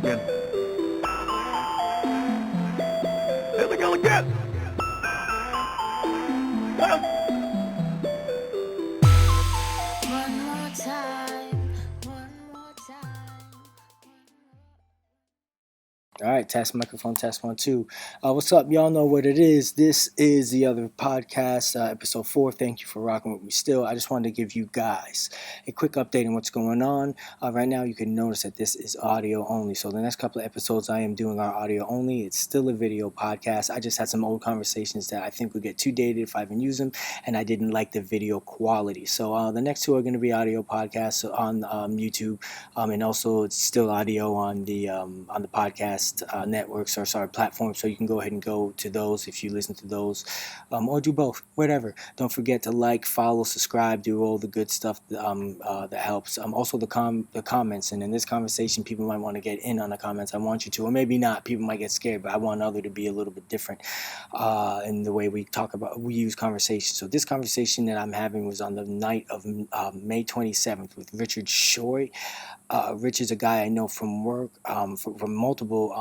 again. Here we go again. One more time, one more time. All right, test microphone, test 1, 2. What's up? Y'all know what it is. This is the other podcast, episode 4. Thank you for rocking with me still. I just wanted to give you guys a quick update on what's going on. Right now, you can notice that this is audio only. So the next couple of episodes I am doing are audio only. It's still a video podcast. I just had some old conversations that I think would get too dated if I even use them, and I didn't like the video quality. So the next two are going to be audio podcasts on YouTube, and also it's still audio on the podcast networks or platforms, so you can go ahead and go to those if you listen to those, or do both, whatever. Don't forget to like, follow, subscribe, do all the good stuff that helps. Also the comments, and in this conversation people might want to get in on the comments. I want you to, or maybe not. People might get scared, but I want other to be a little bit different in the way we use conversation. So this conversation that I'm having was on the night of May 27th with Richard Shoy. Rich is a guy I know from work, from multiple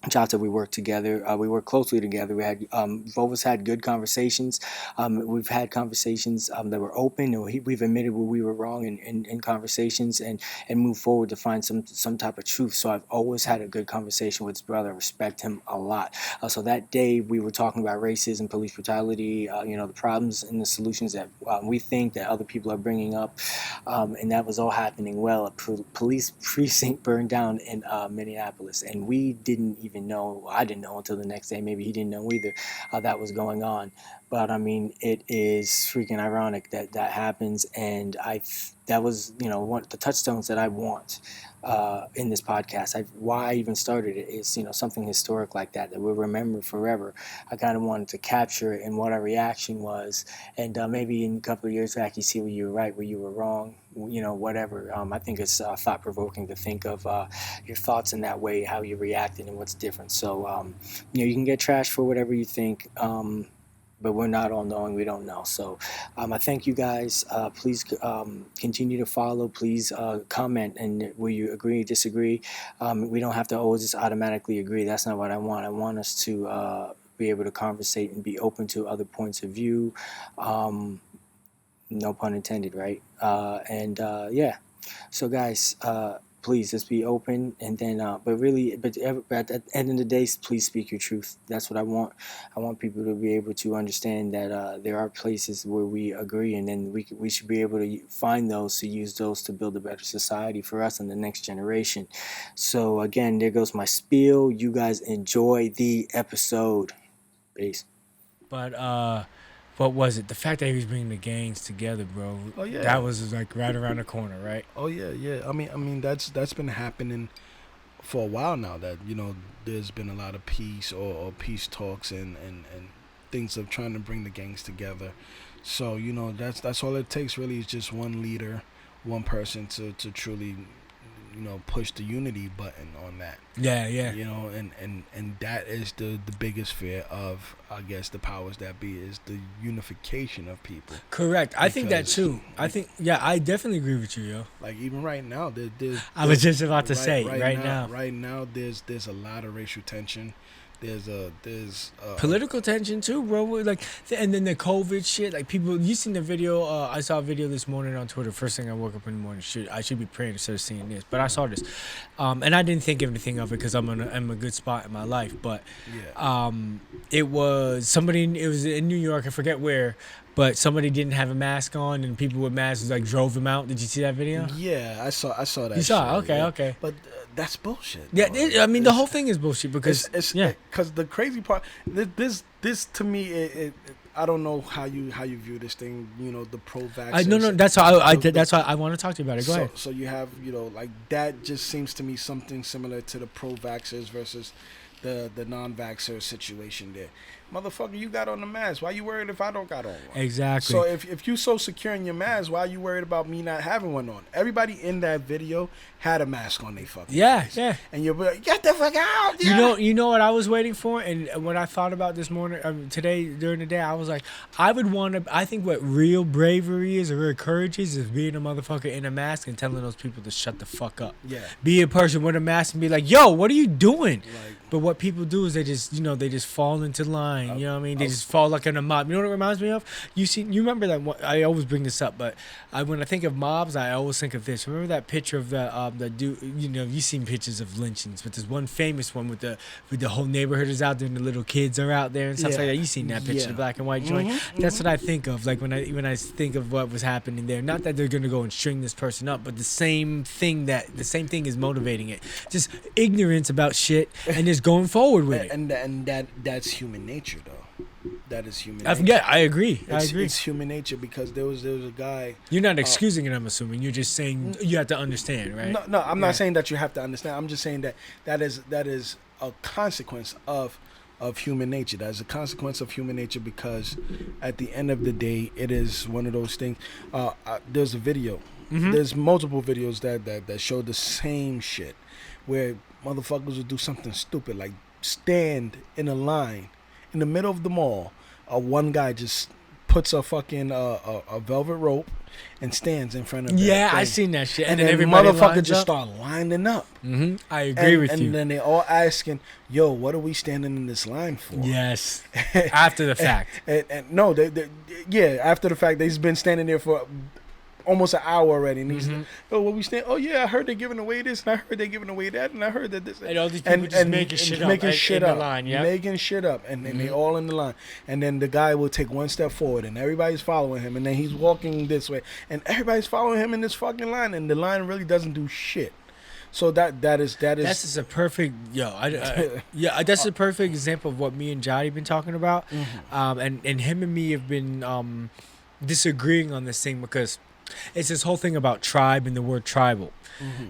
jobs that we work together. We work closely together. We had both of us had good conversations. We've had conversations that were open, or we've admitted where we were wrong in conversations, and move forward to find some type of truth. So I've always had a good conversation with his brother. I respect him a lot. So that day we were talking about racism, police brutality, the problems and the solutions that we think that other people are bringing up, and that was all happening well. A police precinct burned down in Minneapolis, and we didn't even know. I didn't know until the next day. Maybe he didn't know either that was going on. But I mean, it is freaking ironic that happens, and that was one of the touchstones that I want in this podcast. Why I even started it is something historic like that we'll remember forever. I kind of wanted to capture it and what our reaction was, and maybe in a couple of years back you see where you were right, where you were wrong, whatever. I think it's thought-provoking to think of your thoughts in that way, how you reacted and what's different. So you can get trashed for whatever you think, but we're not all knowing. We don't know. So I thank you guys. Please continue to follow. Please comment, and will you agree, disagree? We don't have to always just automatically agree. That's not what I want. I want us to be able to conversate and be open to other points of view. No pun intended, right? Yeah. So guys, please just be open, and then but at the end of the day, please speak your truth. That's what I want. I want people to be able to understand that there are places where we agree, and then we should be able to find those, to use those to build a better society for us and the next generation. So again, there goes my spiel. You guys enjoy the episode. Peace. But what was it? The fact that he was bringing the gangs together, bro. Oh yeah, that was like right around the corner, right? Oh yeah. I mean that's been happening for a while now. That there's been a lot of peace or peace talks and things of trying to bring the gangs together. So that's all it takes really, is just one leader, one person to truly push the unity button on that. Yeah. And that is the biggest fear of, I guess, the powers that be, is the unification of people. Correct. I think that too. I definitely agree with you, yo. Like even right now, there's I was just about to say right now there's a lot of racial tension. There's political tension too, bro. Like, and then the COVID shit. Like, people, you seen the video? I saw a video this morning on Twitter. First thing I woke up in the morning, I should be praying instead of seeing this. But I saw this, and I didn't think anything of it because I'm in a good spot in my life. But it was somebody. It was in New York. I forget where. But somebody didn't have a mask on, and people with masks like drove him out. Did you see that video? Yeah, I saw that. You saw it? shit, Okay. But that's bullshit. Yeah, the whole thing is bullshit because because the crazy part, this to me, I don't know how you view this thing. The pro-vaxxers. No. That's why that's why I want to talk to you about it. Go ahead. So you have like that. Just seems to me something similar to the pro-vaxxers versus the non-vaxxer situation there. motherfucker, you got on the mask. Why you worried if I don't got on one? Exactly. So if you so secure in your mask, why are you worried about me not having one on? Everybody in that video had a mask on their fucking face. Yeah. And you're like, get the fuck out. You know what I was waiting for, and what I thought about this morning, today during the day, I was like, I think what real bravery is, or real courage is being a motherfucker in a mask and telling those people to shut the fuck up. Yeah. Be a person with a mask and be like, yo, what are you doing? Like, but what people do is they just fall into line. You know what I mean? They just fall like in a mob. You know what it reminds me of? You remember that one, I always bring this up, but when I think of mobs, I always think of this. Remember that picture of the dude? You've seen pictures of lynchings, but there's one famous one with the whole neighborhood is out there and the little kids are out there and stuff like that. You've seen that picture, the black and white joint. That's what I think of, like when I think of what was happening there. Not that they're gonna go and string this person up, but the same thing is motivating it. Just ignorance about shit and just going forward with it. And that's human nature, though. That is human nature. Yeah, I agree. It's human nature, because there was a guy. You're not excusing it, I'm assuming. You're just saying you have to understand, right? No, I'm not saying that you have to understand. I'm just saying that is a consequence of human nature. That is a consequence of human nature, because at the end of the day, it is one of those things. There's a video. There's multiple videos that show the same shit, where motherfuckers will do something stupid like stand in a line in the middle of the mall. One guy just puts a fucking a velvet rope and stands in front of it. Yeah, I seen that shit. And then then everybody motherfuckers just up. start lining up. I agree with you. And then they all asking, yo, what are we standing in this line for? Yes. After the fact. And no, after the fact, they've been standing there for almost an hour already. And he's like, oh, what we stand? Oh yeah, I heard they're giving away this, and I heard they're giving away that, and I heard that this. And all these people just making shit up. Making shit in up. The line, yeah. Making shit up, and they all in the line. And then the guy will take one step forward, and everybody's following him, and then he's walking this way, and everybody's following him in this fucking line, and the line really doesn't do shit. So that is that's just a perfect that's a perfect example of what me and Jody been talking about. And him and me have been disagreeing on this thing, because it's this whole thing about tribe and the word tribal.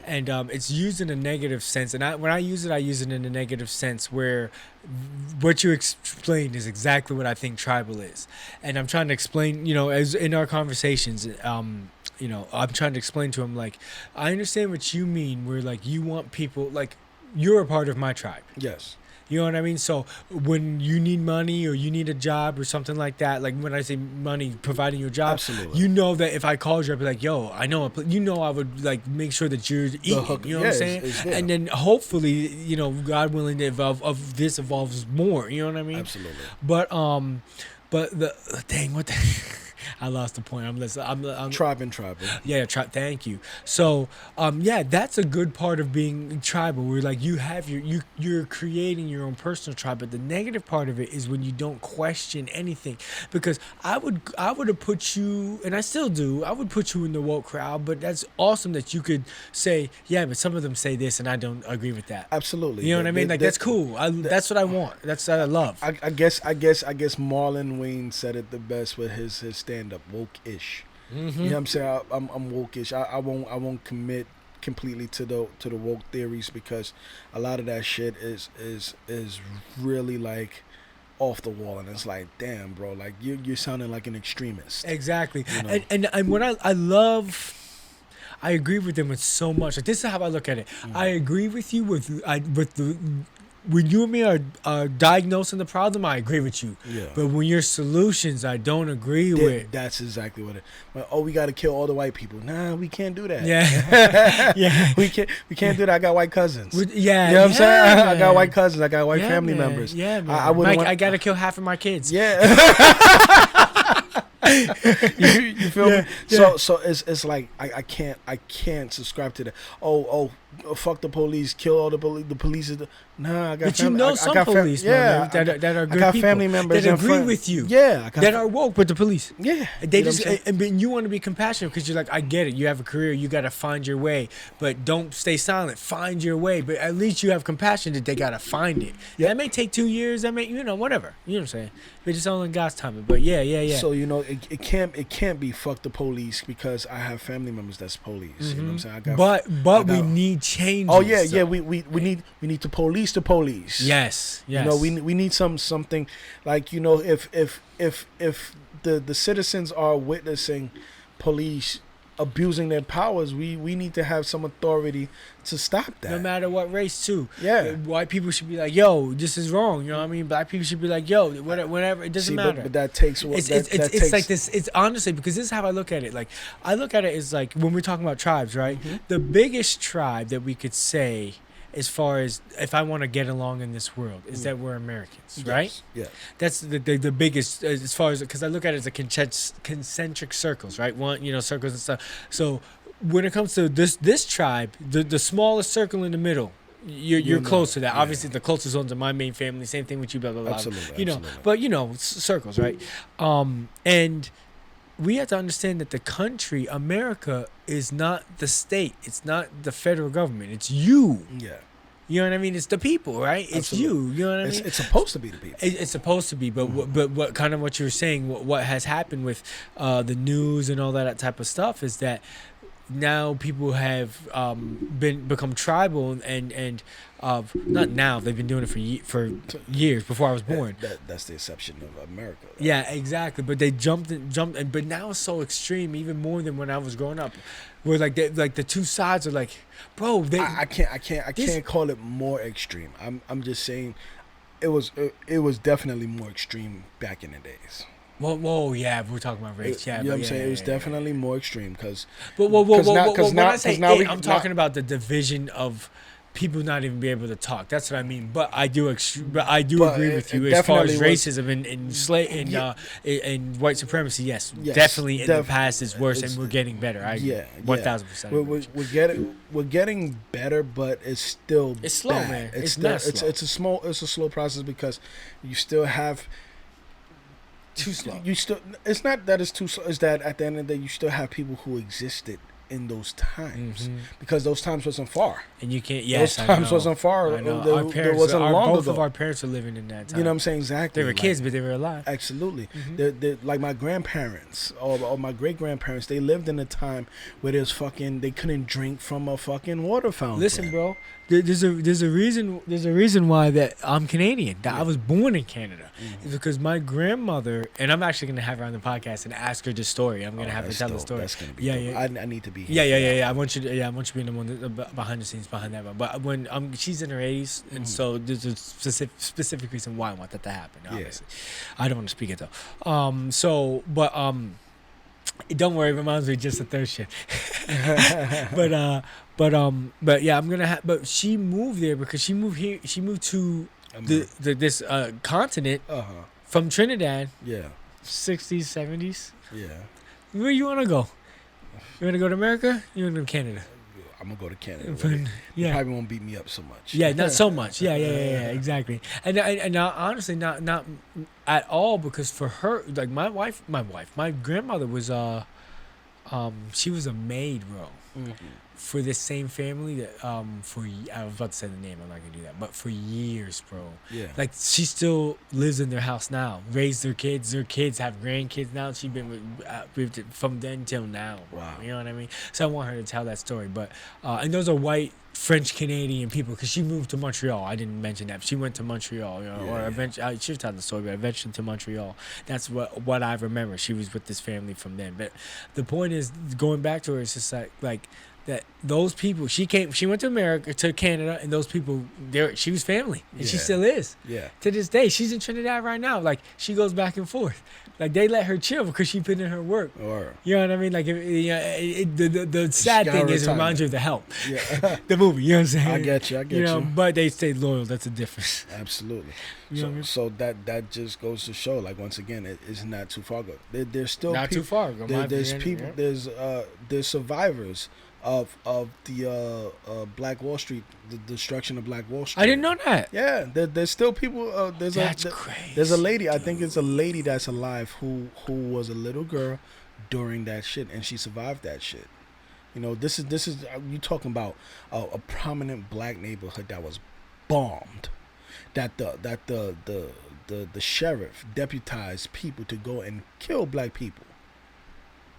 And it's used in a negative sense, and when I use it in a negative sense, where what you explained is exactly what I think tribal is. And I'm trying to explain, as in our conversations, I'm trying to explain to him, like, I understand what you mean, where, like, you want people, like, you're a part of my tribe. Yes. You know what I mean? So when you need money or you need a job or something like that, like when I say money, providing you a job, absolutely. You know that if I called you, I'd be like, yo, I know, I would like make sure that you're eating. You know what I'm saying? And then hopefully, God willing, to this evolves more. You know what I mean? Absolutely. But dang, what the. I lost the point. I'm tribal. Yeah, thank you. So, that's a good part of being tribal. Where like you have you're creating your own personal tribe. But the negative part of it is when you don't question anything. Because I would have put you, and I still do. I would put you in the woke crowd. But that's awesome that you could say, yeah, but some of them say this, and I don't agree with that. Absolutely. You know what I mean? Like that's cool. That's what I want. That's what I love. I guess Marlon Wayne said it the best with his stand-up, woke-ish. You know what I'm saying? I'm woke-ish. I won't commit completely to the woke theories, because a lot of that shit is really like off the wall, and it's like, damn, bro, like you're sounding like an extremist. Exactly. And what I love. I agree with them with so much. Like, this is how I look at it. I agree with you with the. When you and me are diagnosing the problem, I agree with you. Yeah. But when your solutions, I don't agree with. That's exactly what it. Oh, we got to kill all the white people. Nah, we can't do that. Yeah. Yeah. We can't do that. I got white cousins. Yeah. You know what I'm saying? Man. I got white cousins. I got white family man. members. Yeah, man. I got to kill half of my kids. Yeah. you feel me? Yeah. So it's like I can't subscribe to that. Oh, fuck the police, kill all the police. Nah, I got. But family, some police, that are good I got people family members that agree with you. Yeah, that are woke with the police. Yeah, they just and you want to be compassionate, because you're like, I get it. You have a career, you got to find your way, but don't stay silent. Find your way, but at least you have compassion that they got to find it. That may take 2 years. That may whatever. You know what I'm saying? But it's all in God's timing. But yeah. So it can't be fuck the police because I have family members that's police. You know what I'm saying? I got, But we need changes. oh yeah, though. we need to police the police. Yes. You know, we need something like, you know, if the citizens are witnessing police abusing their powers, we need to have some authority to stop that. No matter what race, too. Yeah. White people should be like, yo, this is wrong. You know what I mean? Black people should be like, yo, whatever. It doesn't matter. But that takes what It's like this. It's honestly, because this is how I look at it. Like, I look at it as like when we're talking about tribes, right? The biggest tribe that we could say, as far as if I want to get along in this world, is that we're Americans, right? Yeah. That's the biggest, as far as, because I look at it as a concentric circles, right? One, you know, circles and stuff. So when it comes to this tribe, the smallest circle in the middle, you're close to that. Yeah. Obviously, the closest ones are my main family. Same thing with you, blah blah blah. Absolutely. You know, absolutely. but you know, circles, right? And we have to understand that the country, America, is not the state. It's not the federal government. It's you. Yeah. You know what I mean? It's the people, right? It's Absolutely. you know what I mean? It's supposed to be the people. It's supposed to be, but what kind of what you were saying, what has happened with the news and all that type of stuff is that now people have become tribal and not now, they've been doing it for years before I was born. That's the exception of America. Right? Yeah, exactly. But they jumped, but now it's so extreme, even more than when I was growing up, where like the two sides are like, bro. I can't call it more extreme. I'm just saying, it was definitely more extreme back in the days. Whoa, yeah, we're talking about race, yeah. You know what I'm saying? It was definitely more extreme because. But when I say I'm talking about the division of people not even be able to talk. That's what I mean. But I do agree with you as far as racism and white supremacy. Yes, definitely in the past is worse, and we're getting better. I agree. 1000%. We're getting better, but it's still slow, bad. man. It's slow. It's a slow process because you still have. Too slow. It's not that it's too slow. It's that at the end of the day, you still have people who existed in those times because those times wasn't far. And you can't. Those times wasn't far. I know. Our parents, wasn't long both ago. of our parents were living in that time. You know what I'm saying? Exactly. They were kids, but they were alive. Absolutely. They're like my grandparents or my great grandparents. They lived in a time where they couldn't drink from a fucking water fountain. Listen, bro. There's a reason why that I'm Canadian. That I was born in Canada. It's because my grandmother, and I'm actually gonna have her on the podcast and ask her the story. I'm gonna have her tell the story. That's gonna be dope. I need to be here. Yeah. I want you to be in the one behind the scenes behind that. But when she's in her 80s, and so there's a specific reason why I want that to happen. Obviously, I don't want to speak it though. Don't worry, it reminds me just of third shit. But yeah, I'm gonna but she moved there because she moved here. She moved to this continent from Trinidad. Yeah. 60s, 70s. Yeah. Where you wanna go? You wanna go to America? You wanna go to Canada? I'm gonna go to Canada. Yeah. You probably won't beat me up so much. Yeah, not so much. Yeah, exactly. And honestly, not at all, because for her, like my grandmother was she was a maid, bro, for this same family that I was about to say the name, I'm not gonna do that, but for years, bro. Yeah. Like she still lives in their house now, raised their kids have grandkids now. She's been with from then till now, bro. Wow. You know what I mean? So I want her to tell that story, but and those are white French Canadian people, because she moved to Montreal. I didn't mention that. She went to Montreal, eventually. She was telling the story, but eventually to Montreal. That's what I remember. She was with this family from then. But the point is, going back to her, it's just like that. Those people, she went to Canada, and those people, she was family, and she still is. Yeah. To this day, she's in Trinidad right now. Like she goes back and forth. Like they let her chill because she put in her work. You know what I mean? Like the sad thing is, it reminds you of The Help. Yeah. The movie. You know what I'm saying? I get you. You know, but they stayed loyal. That's the difference. Absolutely. You know what I mean? So that just goes to show, like, once again, it's not too far ago. There's still not too far ago. There's people. Yeah. There's survivors of the Black Wall Street, the destruction of Black Wall Street. I didn't know that. Yeah, there's still people. That's crazy. There's a lady. I think it's a lady that's alive who was a little girl during that shit, and she survived that shit. You know, this is you talking about a prominent black neighborhood that was bombed. That the sheriff deputized people to go and kill black people.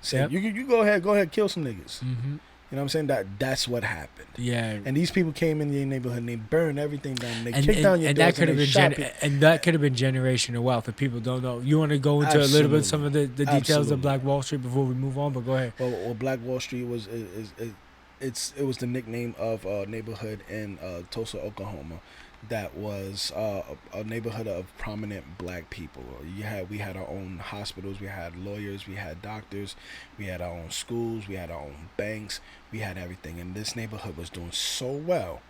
Say, Yep. you go ahead, kill some niggas. Mm-hmm. You know what I'm saying? That's what happened. Yeah. And these people came in your neighborhood and they burned everything down. They And, kicked down your and doors that could have they been shot people. and that could have been generational wealth if people don't know. You want to go into a little bit some of the details Absolutely. of Black Wall Street before we move on, but go ahead. Well, Black Wall Street was it was the nickname of a neighborhood in Tulsa, Oklahoma, that was a neighborhood of prominent black people. We had our own hospitals, we had lawyers, we had doctors, we had our own schools, we had our own banks, we had everything. And this neighborhood was doing so well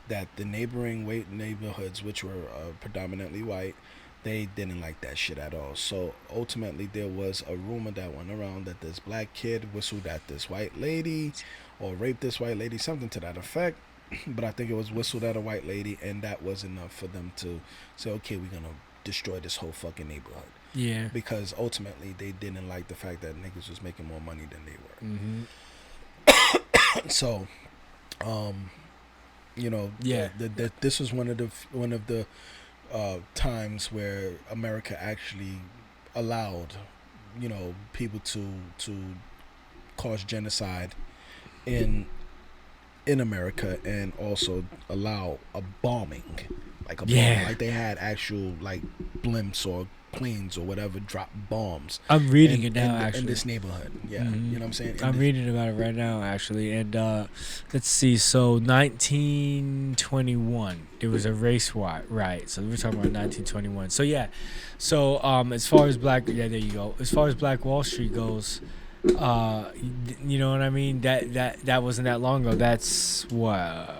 that the neighboring neighborhoods, which were predominantly white, they didn't like that shit at all. So ultimately there was a rumor that went around that this black kid whistled at this white lady or raped this white lady, something to that effect. But I think it was whistled at a white lady, and that was enough for them to say, okay, we're going to destroy this whole fucking neighborhood. Yeah. Because ultimately they didn't like the fact that niggas was making more money than they were. Mm-hmm. So, you know, Yeah. This was one of the times where America actually allowed, you know, people to cause genocide in America, and also allow a bombing, like a bomb, like they had actual like blimps or planes or whatever drop bombs. I'm reading it now, actually. in this neighborhood. Yeah, Mm-hmm. you know what I'm saying. I'm reading about it right now, actually. And let's see. So 1921, there was a race riot. So we're talking about 1921. So yeah. So as far as there you go. As far as Black Wall Street goes, you know what I mean? That wasn't that long ago. That's what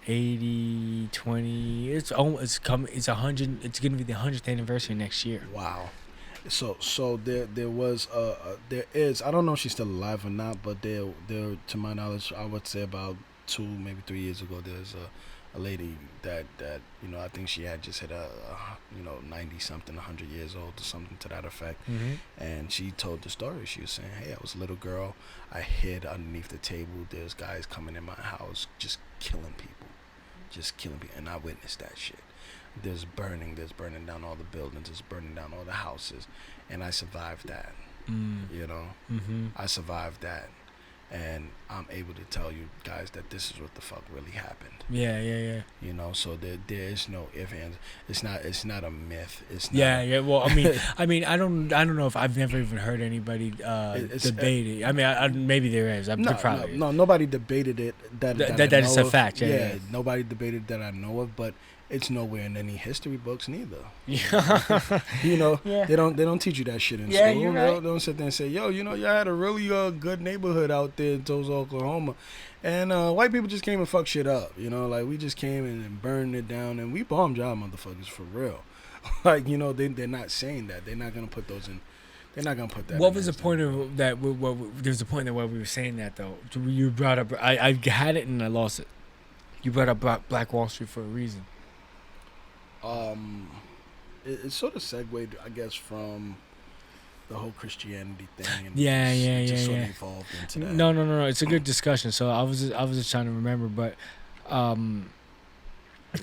80, 20. It's 100. It's gonna be the 100th anniversary next year. Wow. So there was there is, I don't know if she's still alive or not, but there to my knowledge, I would say about 2 maybe 3 years ago, there's a lady that you know, I think she had just hit 90 something, 100 years old or something to that effect. Mm-hmm. And she told the story. She was saying, hey, I was a little girl, I hid underneath the table, there's guys coming in my house just killing people, and I witnessed that shit. There's burning down all the buildings, there's burning down all the houses, and I survived that. You know, I survived that, and I'm able to tell you guys that this is what the fuck really happened. Yeah. You know, so there is no ifs, ands. It's not a myth. It's not. Yeah. Well, I mean, I don't know if I've never even heard anybody debate it. I mean, maybe there is. No, nobody debated it. That is a fact. Yeah. Nobody debated that I know of, but it's nowhere in any history books neither. Yeah. You know, Yeah. they don't teach you that shit in Yeah, school. you're right. They don't sit there and say, yo, you know, you had a really good neighborhood out there in Tulsa, Oklahoma, and white people just came and fucked shit up. You know, like we just came in and burned it down, and we bombed y'all motherfuckers for real. Like, you know, they're not saying that. They're not gonna put those in. They're not gonna put that. What was the point of that? There's a point that where we were saying that though. You brought up. I had it and I lost it. You brought up Black Wall Street for a reason. It sort of segued, I guess, from the whole Christianity thing. And just sort of evolved into that. No. It's a good discussion. So I was just trying to remember, but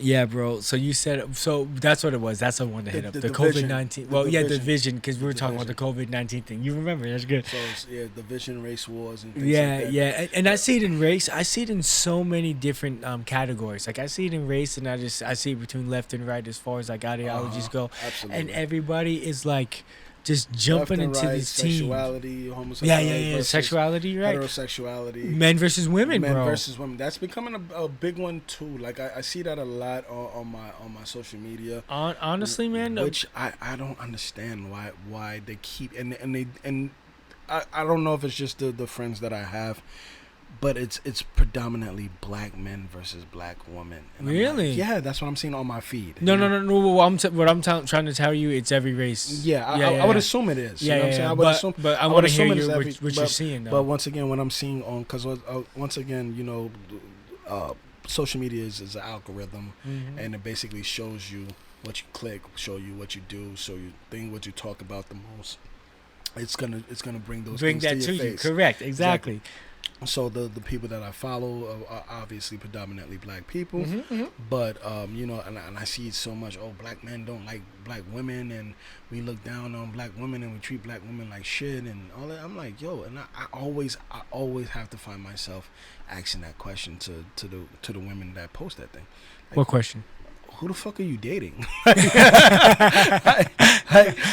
yeah, bro. So you said, so that's what it was. That's the one that hit up the COVID-19. Well, the vision, because we were talking about the COVID-19 thing. You remember? That's good. So the vision, race wars, and things like that. Yeah. And I see it in race. I see it in so many different categories. Like I see it in race, and I see it between left and right as far as like ideologies go. Absolutely. And everybody is like just jumping into these teams. Sexuality, homosexuality. Yeah. Sexuality, right? Heterosexuality. Men versus women, bro. Men versus women. That's becoming a big one too. Like I see that a lot on my social media. Honestly, man, which I don't understand why they keep and I don't know if it's just the friends that I have, but it's predominantly black men versus black women. And really? Like, yeah, that's what I'm seeing on my feed. No. What I'm trying to tell you, it's every race. Yeah, I would assume it is. Yeah, you know what I'm saying? But I want to hear what you're seeing, though. But once again, what I'm seeing because once again, you know, social media is an algorithm, and it basically shows you what you click, show you what you do, show you what you talk about the most. It's gonna bring those things that to your you. face. Correct. Exactly. So the people that I follow are obviously predominantly black people, Mm-hmm. but you know, and I see so much. Oh, black men don't like black women, and we look down on black women, and we treat black women like shit, and all that. I'm like, yo, and I always have to find myself asking that question to the women that post that thing. Like, What question? who the fuck are you dating?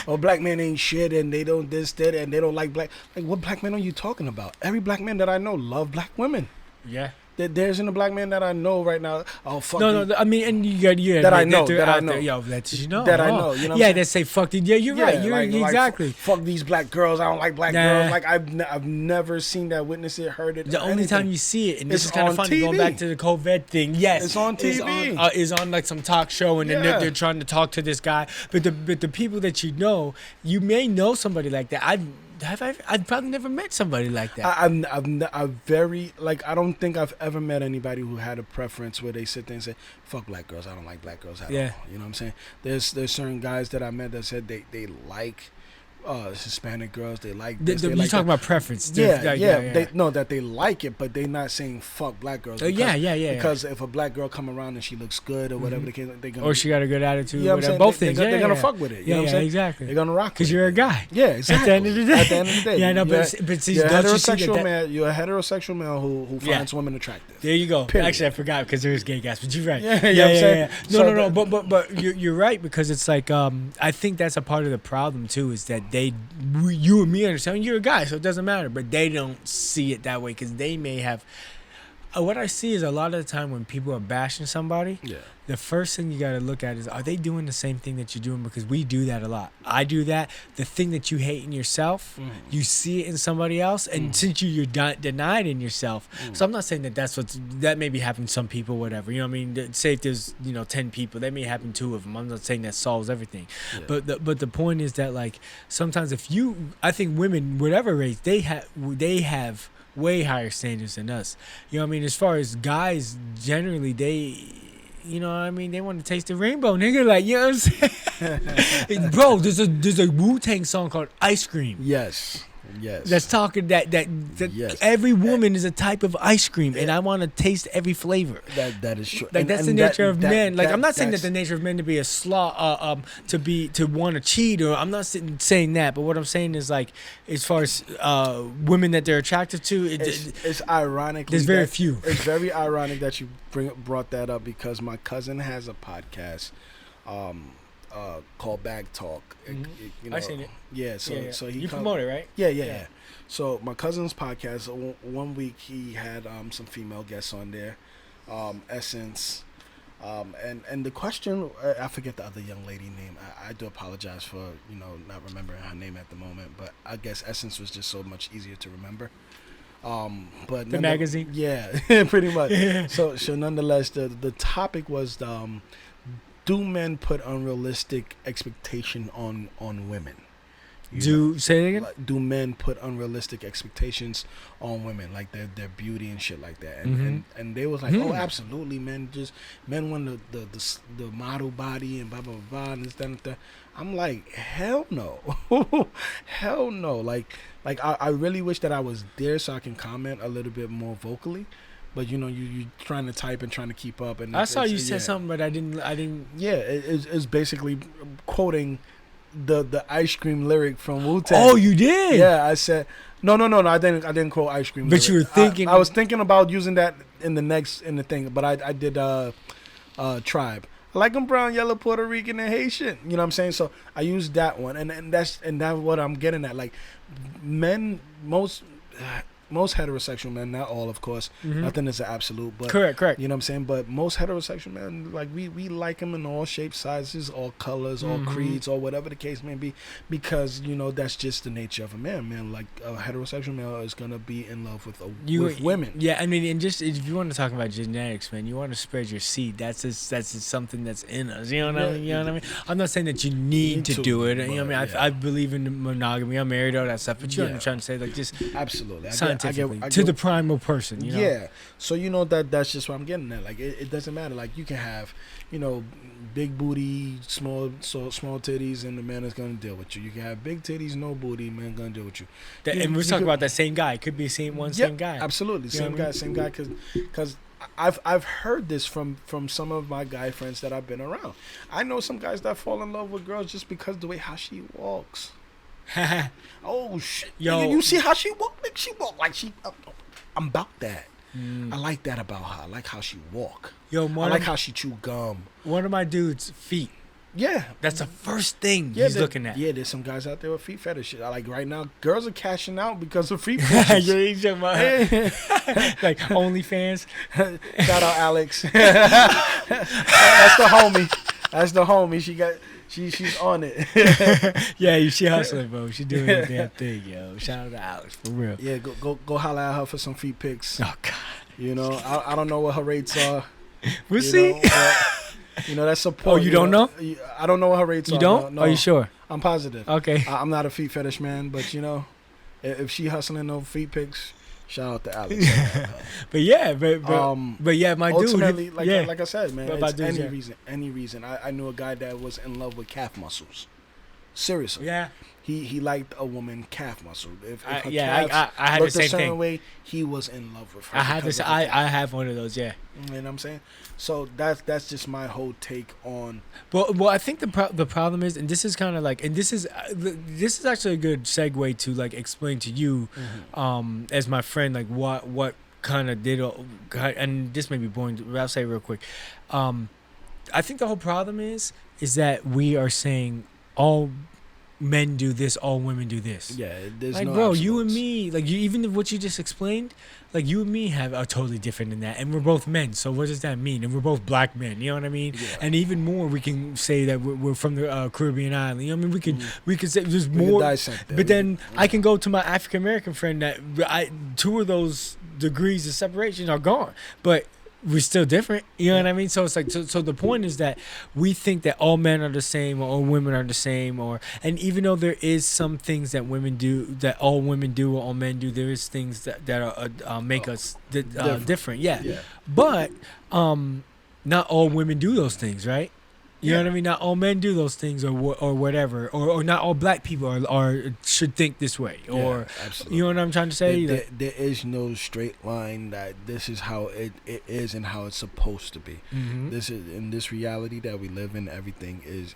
Oh, black men ain't shit, and they don't this, that, and they don't like black. Like, what black men are you talking about? Every black man that I know love black women. Yeah. There isn't a black man that I know right now. Oh, fuck. No, I mean, and you got that I know. Yo, that you know. That I know. You know. Yeah, that say fuck. Yeah, you're right. You're like, exactly. Fuck these black girls. I don't like black girls. Like I've never seen that, witnessed it, heard it. The only time you see it, and this It's is kind of on funny, going TV. back to the COVID thing. Yes, It's on TV. Is on like some talk show, and then Yeah. they're trying to talk to this guy. But the people that you know, you may know somebody like that. I've probably never met somebody like that. I've very, like, I don't think I've ever met anybody who had a preference where they sit there and say, fuck black girls, I don't like black girls at all. You know what I'm saying? There's certain guys that I met that said they like Hispanic girls, they like this, you like talking that. about preference? Yeah. They know that they like it, but they not saying fuck black girls. Yeah. Because if a black girl come around and she looks good or whatever, they gonna. Or she got a good attitude. You know what I'm whatever. saying? Both They- things. They're gonna fuck with it. You know what I'm saying? Exactly. They're gonna rock. Because with you're it. a guy. Yeah, exactly. At the end of the day. At the end of the day. Yeah, I know, You're- but see, you're a don't you see heterosexual that? man. You're a heterosexual male who Yeah. finds women attractive. There you go. Period. Actually, I forgot because there's gay guys, but you're right. Yeah, you know what I'm saying? No, So no. But you're right, because it's like I think that's a part of the problem too, is that you and me understand you're a guy, so it doesn't matter, but they don't see it that way because they may have. What I see is a lot of the time when people are bashing somebody, Yeah. the first thing you got to look at is, are they doing the same thing that you're doing? Because we do that a lot. I do that. The thing that you hate in yourself, you see it in somebody else, and since you're denied in yourself. So I'm not saying that may be happening to some people, whatever. You know what I mean? Say if there's 10 people, that may happen 2 of them. I'm not saying that solves everything, but the point is that, like, sometimes I think women, whatever race, they have way higher standards than us. You know what I mean? As far as guys, generally, you know what I mean? They want to taste the rainbow, nigga. Like, you know what I'm saying? Bro, there's a Wu-Tang song called Ice Cream. Yes. That's talking that Yes. every woman is a type of ice cream, and I want to taste every flavor. That is true. Like, that's the nature of men. Like, I'm not saying that the nature of men to be a to want to cheat, or I'm not saying that. But what I'm saying is, like, as far as women that they're attracted to, it's ironic. There's very few. It's very ironic that you brought that up, because my cousin has a podcast called Bag Talk. You know, I've seen it. Yeah, so he you promote it, right? Yeah. So my cousin's podcast, one week he had some female guests on there, Essence, and the question, I forget the other young lady name. I do apologize for not remembering her name at the moment, but I guess Essence was just so much easier to remember. But The magazine? Yeah, pretty much. So nonetheless, the topic was do men put unrealistic expectation on women? Say it again? Like, do men put unrealistic expectations on women, like their beauty and shit like that? And they was like, oh, absolutely, men want the model body and blah blah blah and this that and that. I'm like, hell no, hell no. Like I really wish that I was there so I can comment a little bit more vocally. But you trying to type and trying to keep up, and I saw you said something, but I didn't. Yeah, it's basically quoting the ice cream lyric from Wu-Tang. Oh, you did? Yeah, I said no. I didn't quote ice cream. But lyric. you were thinking. I was thinking about using that in the thing, but I did tribe. I like them brown, yellow, Puerto Rican, and Haitian. You know what I'm saying? So I used that one, and that's what I'm getting at. Like, men, most heterosexual men, not all, of course. Nothing is an absolute, but correct. You know what I'm saying? But most heterosexual men, like, we like them in all shapes, sizes, all colors, all creeds, or whatever the case may be, because that's just the nature of a man. Man, like, a heterosexual male is gonna be in love with women. Yeah, I mean, and just if you want to talk about genetics, man, you want to spread your seed. That's just something that's in us. You know what I mean? You know what I mean? I'm not saying that you need to do it. You know what I mean? I believe in monogamy. I'm married, all that stuff. But you know what I'm trying to say? Like, just absolutely. scientifically I to get- the primal person. You know? Yeah. So that's just what I'm getting at. Like it doesn't matter. Like you can have, big booty, small titties, and the man is gonna deal with you. You can have big titties, no booty, man gonna deal with you. And we're you talking could- about that same guy. It could be same guy. Absolutely, You know what I mean? same guy. Because I've heard this from some of my guy friends that I've been around. I know some guys that fall in love with girls just because the way how she walks. Oh shit! Yo. You see how she walk? Like she walk like she. I'm about that. I like that about her. I like how she walk. Yo, I like how she chew gum. one of my dude's feet. Yeah. That's the first thing Yeah, he's looking at. Yeah, there's some guys out there with feet fetish. Like right now, girls are cashing out because of feet Yeah, fetishes. he's talking about like OnlyFans. Shout out Alex. That's the homie. She's on it. Yeah, she hustling, bro. She doing the damn thing, yo. Shout out to Alex, for real. Yeah, go holler at her for some feet pics. Oh God. I don't know what her rates are. We'll see. That's support. Oh, you don't know? I don't know what her rates are. You don't? No, Are you sure? I'm positive. Okay. I'm not a feet fetish man, but if she hustling no feet pics, shout out to Alex. But yeah, my ultimately, dude. like I said, man, But it's dudes, any reason. I knew a guy that was in love with calf muscles. Seriously. Yeah. He liked a woman calf muscle. If her I calves had the looked same a certain thing. way, he was in love with her. I had because this. of her calves. I have one of those. Yeah. You know what I'm saying? So that's just my whole take on. Well, I think the problem is, and this is kind of like, and this is actually a good segue to like explain to you, as my friend, like what kind of did, and this may be boring, but I'll say it real quick. I think the whole problem is that we are saying all men do this, all women do this. Yeah, there's Like, no bro, you and absolutes. me, like, even what you just explained, like, you and me are totally different than that, and we're both men. So what does that mean? And we're both black men. You know what I mean? Yeah. And even more, we can say that we're from the Caribbean island. You know what I mean? We could say there's We can more. dissect that. But then I can go to my African American friend that two of those degrees of separation are gone, but we're still different. You know what I mean? So it's like, so the point is that we think that all men are the same or all women are the same, and even though there is some things that women do that all women do or all men do, there is things that are make us different. Yeah. But not all women do those things, right? You know what I mean? Not all men do those things or whatever, or not all black people are should think this way, or absolutely. you know what I'm trying to say? There is no straight line that this is how it is and how it's supposed to be. This is in this reality that we live in. Everything is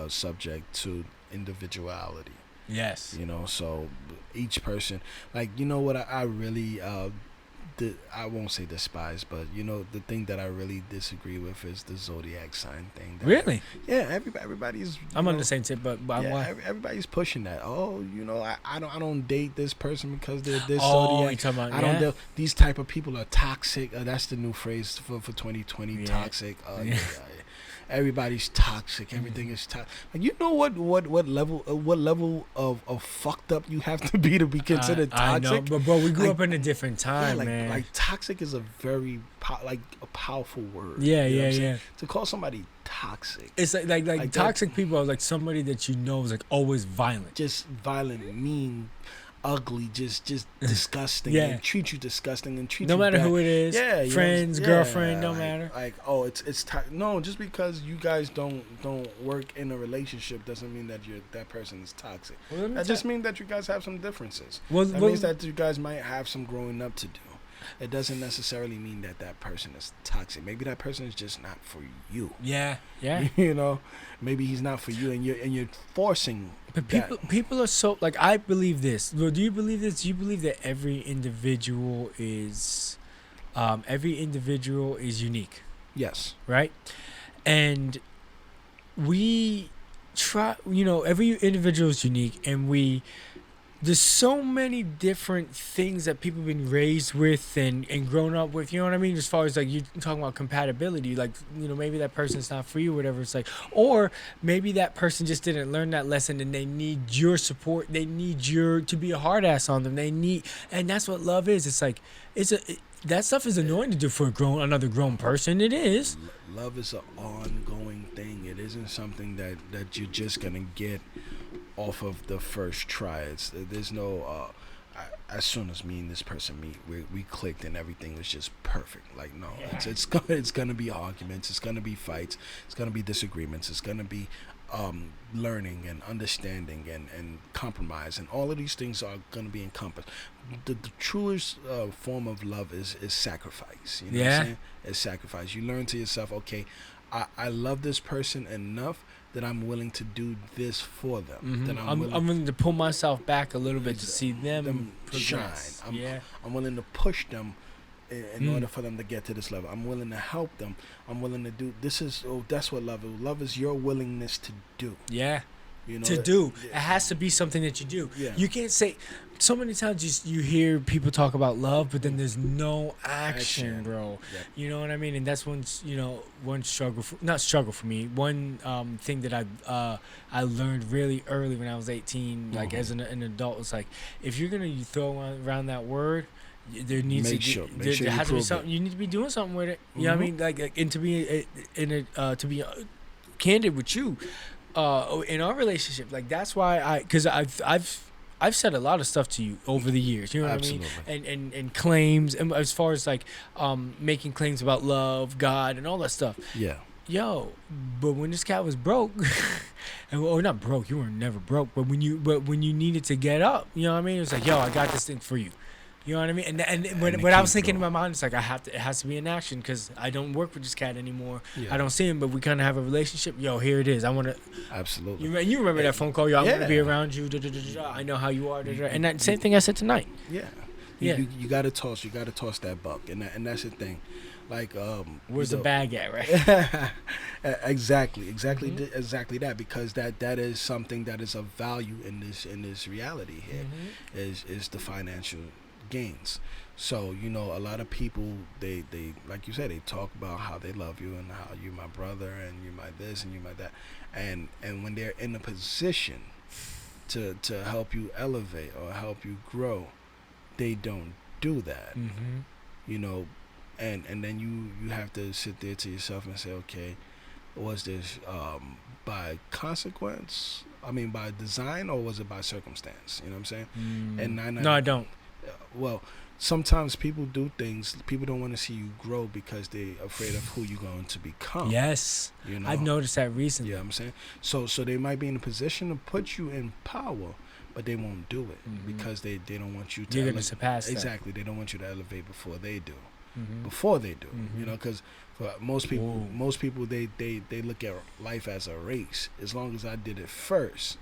subject to individuality. Yes. So each person, like, what I really I won't say despise, but the thing that I really disagree with is the zodiac sign thing. Really? Yeah, everybody's. I'm on the same tip, but Yeah, why? everybody's pushing that. Oh, I don't date this person because they're this Oh, zodiac. you talking about, I don't yeah? deal. These type of people are toxic. That's the new phrase for 2020. Yeah. Toxic. Yeah. Everybody's toxic. Everything is toxic. Like, what level of fucked up you have to be considered I toxic? know, but bro, we grew Like, up in a different time, man. Like toxic is a very a powerful word. Yeah, You know what I'm yeah, saying? yeah. To call somebody toxic, It's like that- toxic people are like somebody that is like always violent. just violent, mean, ugly, just disgusting, Yeah. and treat you disgusting and treat No you matter bad. who it is, Yeah, you know, friends, yeah, girlfriend, don't like- matter. Like, oh, it's no, just because you guys don't work in a relationship doesn't mean that that person is toxic. Well, let me That tell- just means that you guys have some differences. Well, That well- means that you guys might have some growing up to do. It doesn't necessarily mean that person is toxic. Maybe that person is just not for you. Yeah, yeah. Maybe he's not for you, and you're forcing. But that. people are so like, I believe this. Well, do you believe this? Do you believe that every individual is unique, Yes. right? And we try, every individual is unique, and there's so many different things that people have been raised with and grown up with, you know what I mean? As far as like you talking about compatibility, like, maybe that person's not for you, whatever. It's like, or maybe that person just didn't learn that lesson and they need your support. They need to be a hard ass on them. And that's what love is. It's like, that stuff is annoying to do for another grown person. It is. Love is an ongoing thing. It isn't something that you're just gonna get off of the first try. There's no as soon as me and this person meet, we clicked and everything was just perfect. Like, no, it's gonna be arguments, it's gonna be fights, it's gonna be disagreements, it's gonna be learning and understanding and compromise, and all of these things are gonna be encompassed. The truest form of love is sacrifice. You know what I'm saying? It's sacrifice. You learn to yourself, okay, I love this person enough that I'm willing to do this for them. Mm-hmm. That I'm willing to pull myself back a little bit to see them shine. I'm willing to push them in order for them to get to this level. I'm willing to help them. I'm willing to do. That's what love is. Love is your willingness to do. Yeah. You know, to do. It has to be something that you do. Yeah. You can't say. So many times you hear people talk about love, but then there's no action, bro. Yep. You know what I mean? And that's one struggle, not struggle for me. One thing that I learned really early when I was 18, like as an adult, was like, if you're gonna throw around that word, there needs there has to be something. You need to be doing something with it. You know what I mean? Like and to be to be candid with you, in our relationship, like that's why because I've said a lot of stuff to you over the years, you know what I mean? And claims, and as far as like making claims about love, God, and all that stuff. Yeah. Yo, but when this cat was broke, or not broke, you were never broke, but when you needed to get up, you know what I mean? It was like, yo, I got this thing for you. You know what I mean? And when I was thinking in my mind, it's like it has to be in action because I don't work with this cat anymore. Yeah. I don't see him, but we kind of have a relationship. Yo, here it is. I want to. Absolutely. You remember that phone call? Yo, I'm going to be around you. I know how you are. And that same thing I said tonight. Yeah. You got to toss. You got to toss that buck, and that's the thing. Like, where's the bag at, right? exactly that, because that is something that is of value in this reality here, is the financial gains. So, you know, a lot of people, they like you said, they talk about how they love you and how you're my brother and you're my this and you're my that, and when they're in a position to help you elevate or help you grow, they don't do that. You know, and then you have to sit there to yourself and say, okay, was this by consequence? I mean, by design, or was it by circumstance? You know what I'm saying? And no, I don't. Well, sometimes people do things. People don't want to see you grow because they're afraid of who you're going to become. Yes, you know? I've noticed that recently. Yeah, you know what I'm saying. So they might be in a position to put you in power, but they won't do it because they don't want you to. You're gonna surpass that. Exactly. They don't want you to elevate before they do. Before they do, you know, because for most people they look at life as a race. As long as I did it first,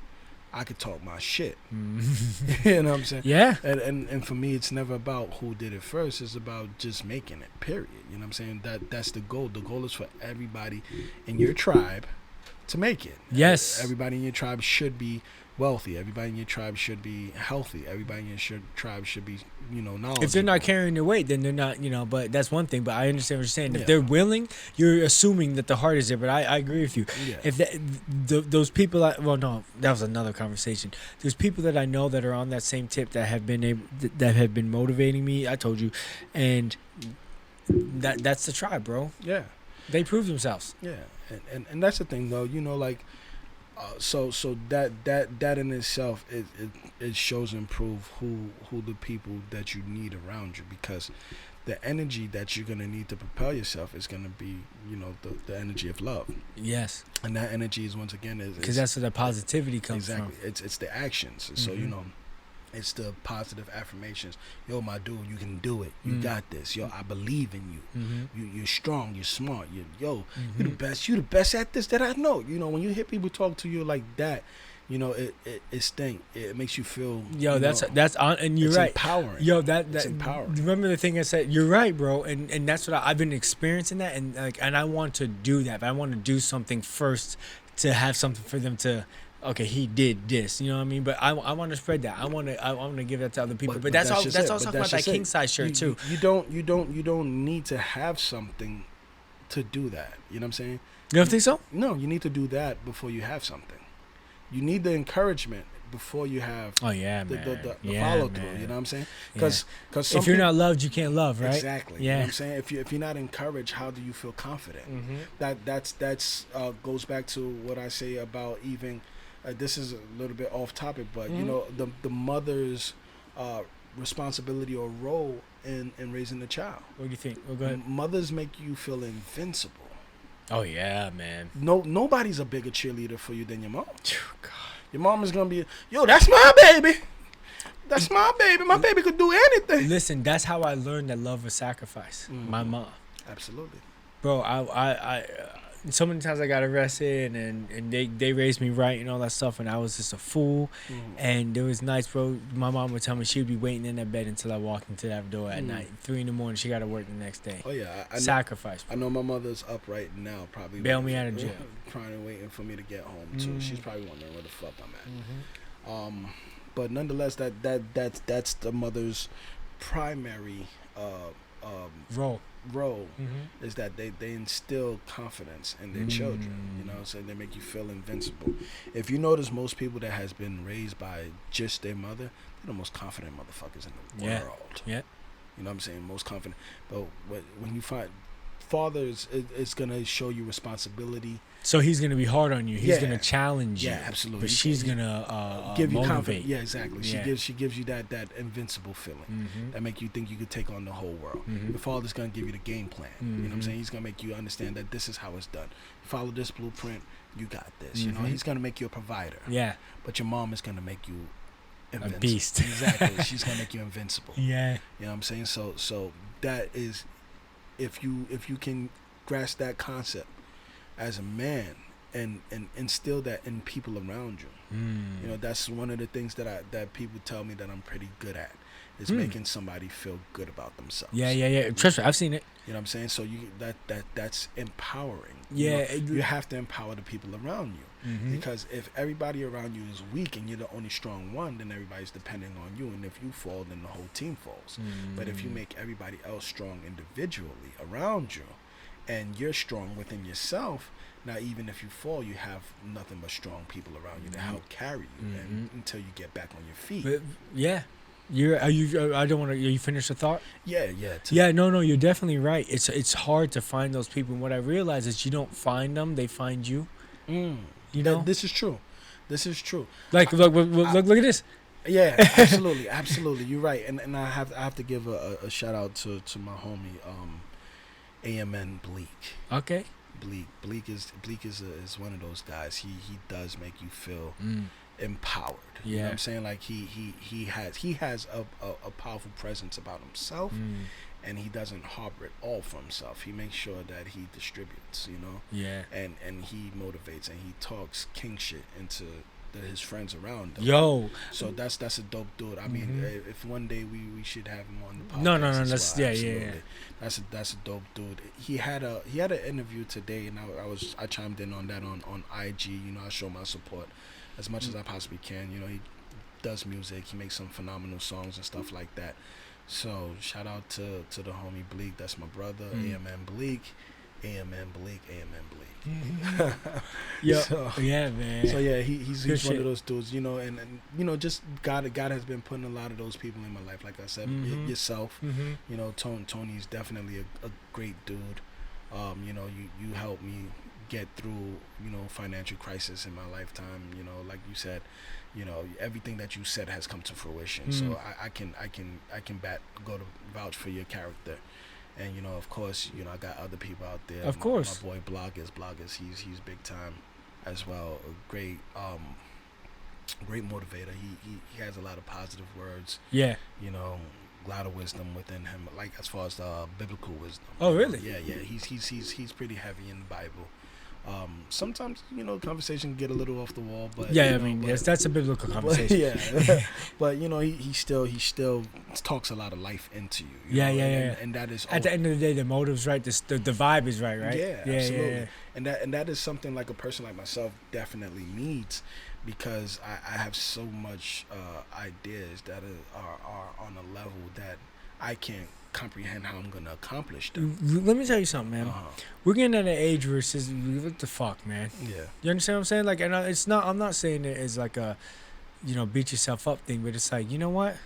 I could talk my shit. You know what I'm saying? Yeah. And for me, it's never about who did it first. It's about just making it, period. You know what I'm saying? That's the goal. The goal is for everybody in your tribe to make it. Yes. Everybody in your tribe should be wealthy. Everybody in your tribe should be healthy. Everybody in your tribe should be, you know, knowledgeable. If they're not carrying their weight, then they're not, you know, but that's one thing. But I understand what you're saying. If they're willing, you're assuming that the heart is there. But I agree with you. Yeah. If those people, well, no, that was another conversation. There's people that I know that are on that same tip that have been motivating me. I told you, and that's the tribe, bro. Yeah. They prove themselves. Yeah, and that's the thing, though. You know, like, so that in itself, it shows and prove who the people that you need around you, because the energy that you're gonna need to propel yourself is gonna be, you know, the energy of love. Yes. And that energy is, once again, because that's where the positivity comes from. Exactly. It's the actions. So, you know, it's the positive affirmations. Yo, my dude, you can do it. You got this. Yo, I believe in you. You're strong. You're smart. You're the best. You're the best at this that I know. You know, when you hear people talk to you like that, you know, it stinks. It makes you feel. Yo, that's on, and you're right. Empowering. Yo, that's empowering. Remember the thing I said? You're right, bro. And that's what I've been experiencing that, and I want to do that. But I want to do something first to have something for them to. Okay, he did this, you know what I mean? But I want to spread that. I want to give that to other people. But that's also talking about that king size shirt too. You don't need to have something to do that. You know what I'm saying? You don't think so? No, you need to do that before you have something. You need the encouragement before you have. Oh yeah, the man. follow through. You know what I'm saying? Because if you're not loved, you can't love, right? Exactly. Yeah. You know what I'm saying? If you're not encouraged, how do you feel confident? That's goes back to what I say about even. This is a little bit off topic, but you know, the mother's responsibility or role in raising a child. What do you think? Well, go ahead. Mothers make you feel invincible. Oh yeah, man. Nobody's a bigger cheerleader for you than your mom. Oh, God. Your mom is gonna be, yo, that's my baby. That's my baby. My baby could do anything. Listen, that's how I learned that love is sacrifice. My mom. Absolutely. Bro, I so many times I got arrested and they raised me right and all that stuff, and I was just a fool. And it was nice, bro. My mom would tell me she'd be waiting in that bed until I walked into that door at night. 3 a.m. She got to work the next day. Oh yeah, I Sacrifice. I know my mother's up right now, probably Bail me out of jail. trying and waiting for me to get home too. She's probably wondering where the fuck I'm at. But nonetheless, that's the mother's primary role is that they instill confidence in their children, you know, so they make you feel invincible. If you notice, most people that has been raised by just their mother, they're the most confident motherfuckers in the world. Yeah. You know what I'm saying? Most confident. But when you find fathers, it's gonna show you responsibility. So he's gonna be hard on you. He's gonna challenge you. Yeah, absolutely. But she's gonna give you motivate. confidence. Yeah, exactly. She gives you that invincible feeling that make you think you could take on the whole world. Your father's gonna give you the game plan. You know what I'm saying? He's gonna make you understand that this is how it's done. Follow this blueprint. You got this. You know, he's gonna make you a provider. Yeah. But your mom is gonna make you invincible. A beast. Exactly. She's gonna make you invincible. Yeah. You know what I'm saying? So that is, if you can grasp that concept as a man and instill that in people around you, you know, that's one of the things that people tell me that I'm pretty good at, is making somebody feel good about themselves. Yeah. Trust me, I've seen it. You know what I'm saying? So that's empowering. Yeah. You know, you have to empower the people around you. Because if everybody around you is weak and you're the only strong one, then everybody's depending on you. And if you fall, then the whole team falls. But if you make everybody else strong individually around you, and you're strong within yourself, now even if you fall, you have nothing but strong people around you to help carry you until you get back on your feet. But, yeah. I don't want to. You finish the thought? Yeah. No. You're definitely right. It's hard to find those people. And what I realize is you don't find them; they find you. You know, this is true. Like look at this. Yeah, absolutely. You're right. And I have to give a shout out to my homie, AMN Bleak. Okay. Bleak is one of those guys. He does make you feel empowered. Yeah. You know what I'm saying? Like he has a powerful presence about himself, and he doesn't harbor it all for himself. He makes sure that he distributes, you know? Yeah. And he motivates and he talks king shit into his friends around him. Yo. So that's a dope dude. I mean, if one day we should have him on the podcast. No. That's Yeah. That's a dope dude. He had an interview today, and I chimed in on that on IG. You know, I show my support as much as I possibly can. You know, he does music. He makes some phenomenal songs and stuff like that. So shout out to the homie Bleak. That's my brother. AMN Bleak. Yeah, so, yeah, man. So yeah, he's Good one of those dudes, you know, and you know, just God has been putting a lot of those people in my life. Like I said, yourself, you know, Tony's definitely a great dude. You know, you helped me get through, you know, financial crisis in my lifetime. You know, like you said, you know, everything that you said has come to fruition. So I can go to vouch for your character. And, you know, of course, you know, I got other people out there. Of course. My boy Bloggers, he's big time as well. A great motivator. He has a lot of positive words. Yeah. You know, a lot of wisdom within him, like as far as the biblical wisdom. Oh, really? Yeah. He's pretty heavy in the Bible. Sometimes, you know, conversation can get a little off the wall, but yeah, you know, I mean, yes, that's a biblical conversation. But, yeah, but you know, he still talks a lot of life into you. Yeah. And that is at the end of the day, the motive's right. The vibe is right. Yeah, absolutely. Yeah. And that is something like a person like myself definitely needs, because I have so much ideas that are on a level that I can't comprehend how I'm gonna accomplish them. Let me tell you something, man. We're getting at an age where it's just, what the fuck, man? Yeah. You understand what I'm saying? Like, and it's not. I'm not saying it as like a, you know, beat yourself up thing, but it's like, you know what?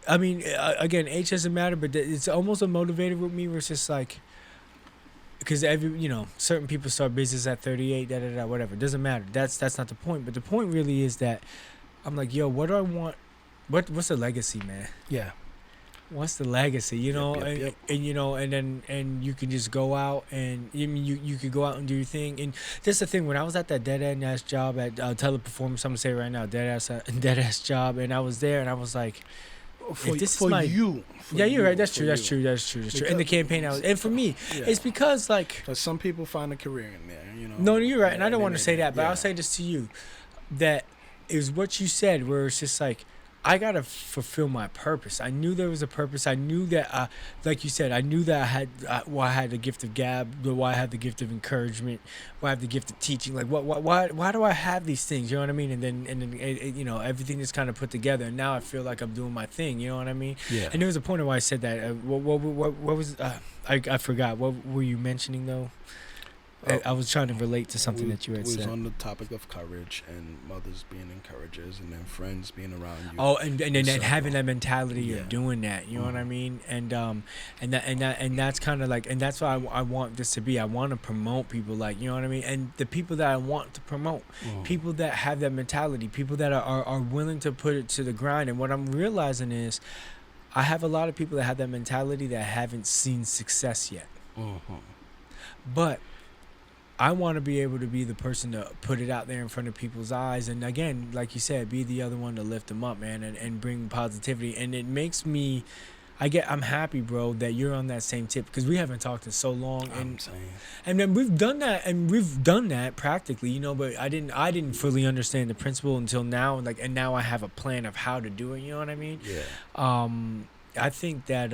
I mean, again, age doesn't matter, but it's almost a motivator with me where it's just like, because you know, certain people start business at 38, whatever. It doesn't matter. That's not the point. But the point really is that I'm like, yo, what do I want what's the legacy, man? Yeah. What's the legacy? You know, Yep. and you know, and you can just go out and you could go out and do your thing. And that's the thing. When I was at that dead ass job at Teleperformance, I'm gonna say it right now, dead ass job, and I was there, and I was like, For, if this for is my you. yeah, you're right. That's for true. That's you. true. That's true. That's true. Because- And the campaign, and for me, Yeah. it's because like. Because some people find a career in there, you know. No, you're right, and I don't they want to make say it- that, but yeah. I'll say this to you, that is what you said, where it's just like, I gotta fulfill my purpose. I knew there was a purpose. I knew that, like you said, I knew that I had the gift of gab, why I had the gift of encouragement, why I have the gift of teaching. Like, why do I have these things? You know what I mean? And then you know, everything is kind of put together, and now I feel like I'm doing my thing. You know what I mean? Yeah. And there was a point where I said that. What was? I forgot. What were you mentioning though? I was trying to relate to something that you had We was said. on the topic of courage and mothers being encouragers and then friends being around you. Oh, and So, having that mentality yeah. of doing that, you know what I mean? And that's kind of like, and that's why I want this to be. I want to promote people like, you know what I mean? And the people that I want to promote, people that have that mentality, people that are willing to put it to the grind. And what I'm realizing is, I have a lot of people that have that mentality that haven't seen success yet. But I want to be able to be the person to put it out there in front of people's eyes. And again, like you said, be the other one to lift them up, man, and bring positivity. And it makes me, I'm happy, bro, that you're on that same tip, because we haven't talked in so long. I'm saying. And then we've done that practically, you know, but I didn't fully understand the principle until now. Like, and now I have a plan of how to do it. You know what I mean? Yeah. I think that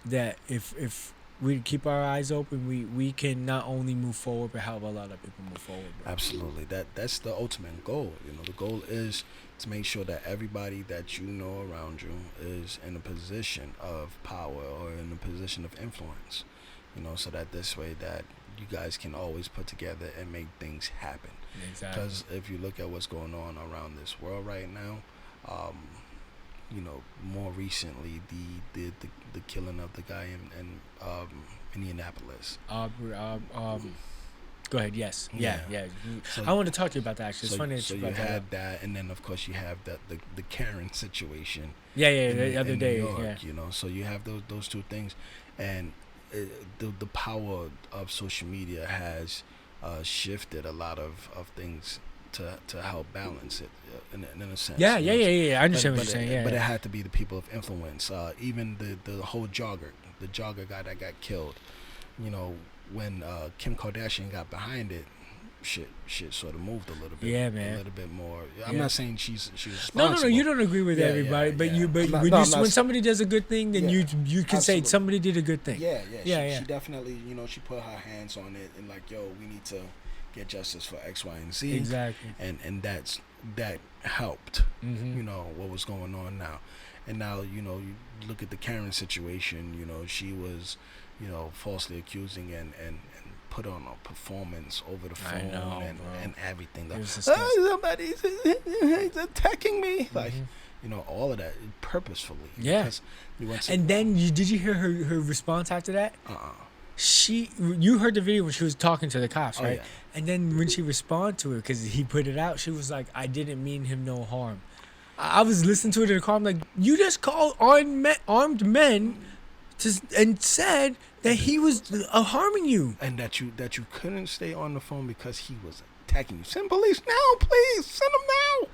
that if we keep our eyes open, we can not only move forward, but help a lot of people move forward, bro. Absolutely. That's the ultimate goal. You know, the goal is to make sure that everybody that you know around you is in a position of power or in a position of influence. You know, so that this way that you guys can always put together and make things happen. Exactly. Because if you look at what's going on around this world right now, you know, more recently the killing of the guy in Indianapolis. Go ahead. Yes. Yeah. So- I want to talk to you about that. Actually, it's funny that so you you brought that up. had that, and then of course you have the Karen situation. Yeah. in The other New day. York, Yeah. you know. So you have those two things, and the power of social media has shifted a lot of things to help balance it in a sense. Yeah. you know. I understand what But you're saying. But it Yeah. had to be the people of influence. Even the whole the jogger guy that got killed. You know, when Kim Kardashian got behind it, shit sort of moved a little bit. Yeah, man. A little bit more. I'm Yeah. not saying she's No. responsible. You don't agree with Yeah, everybody, yeah, but yeah. you, but I'm not- when, no, you, I'm not when s- somebody does a good thing, then Yeah, you can say absolutely. somebody did a good thing. Yeah. Yeah. She definitely, you know, she put her hands on it and like, yo, we need to get justice for X, Y, and Z. Exactly. And that helped. Mm-hmm. You know what was going on now, and now you know you look at the Karen situation. You know she was, you know, falsely accusing and put on a performance over the I phone know, and bro. everything. It was Like, disgusting. somebody's attacking me. Like, Mhm. you know, all of that purposefully. Yeah. Because you went to, And then did you hear her response after that? You heard the video when she was talking to the cops, Oh, right? yeah. And then when she responded to it, because he put it out, she was like, "I didn't mean him no harm." I was listening to it in the car. I'm like, "You just called armed men and said that he was harming you." And that you couldn't stay on the phone because he was attacking you. Send police now, please. Send them now.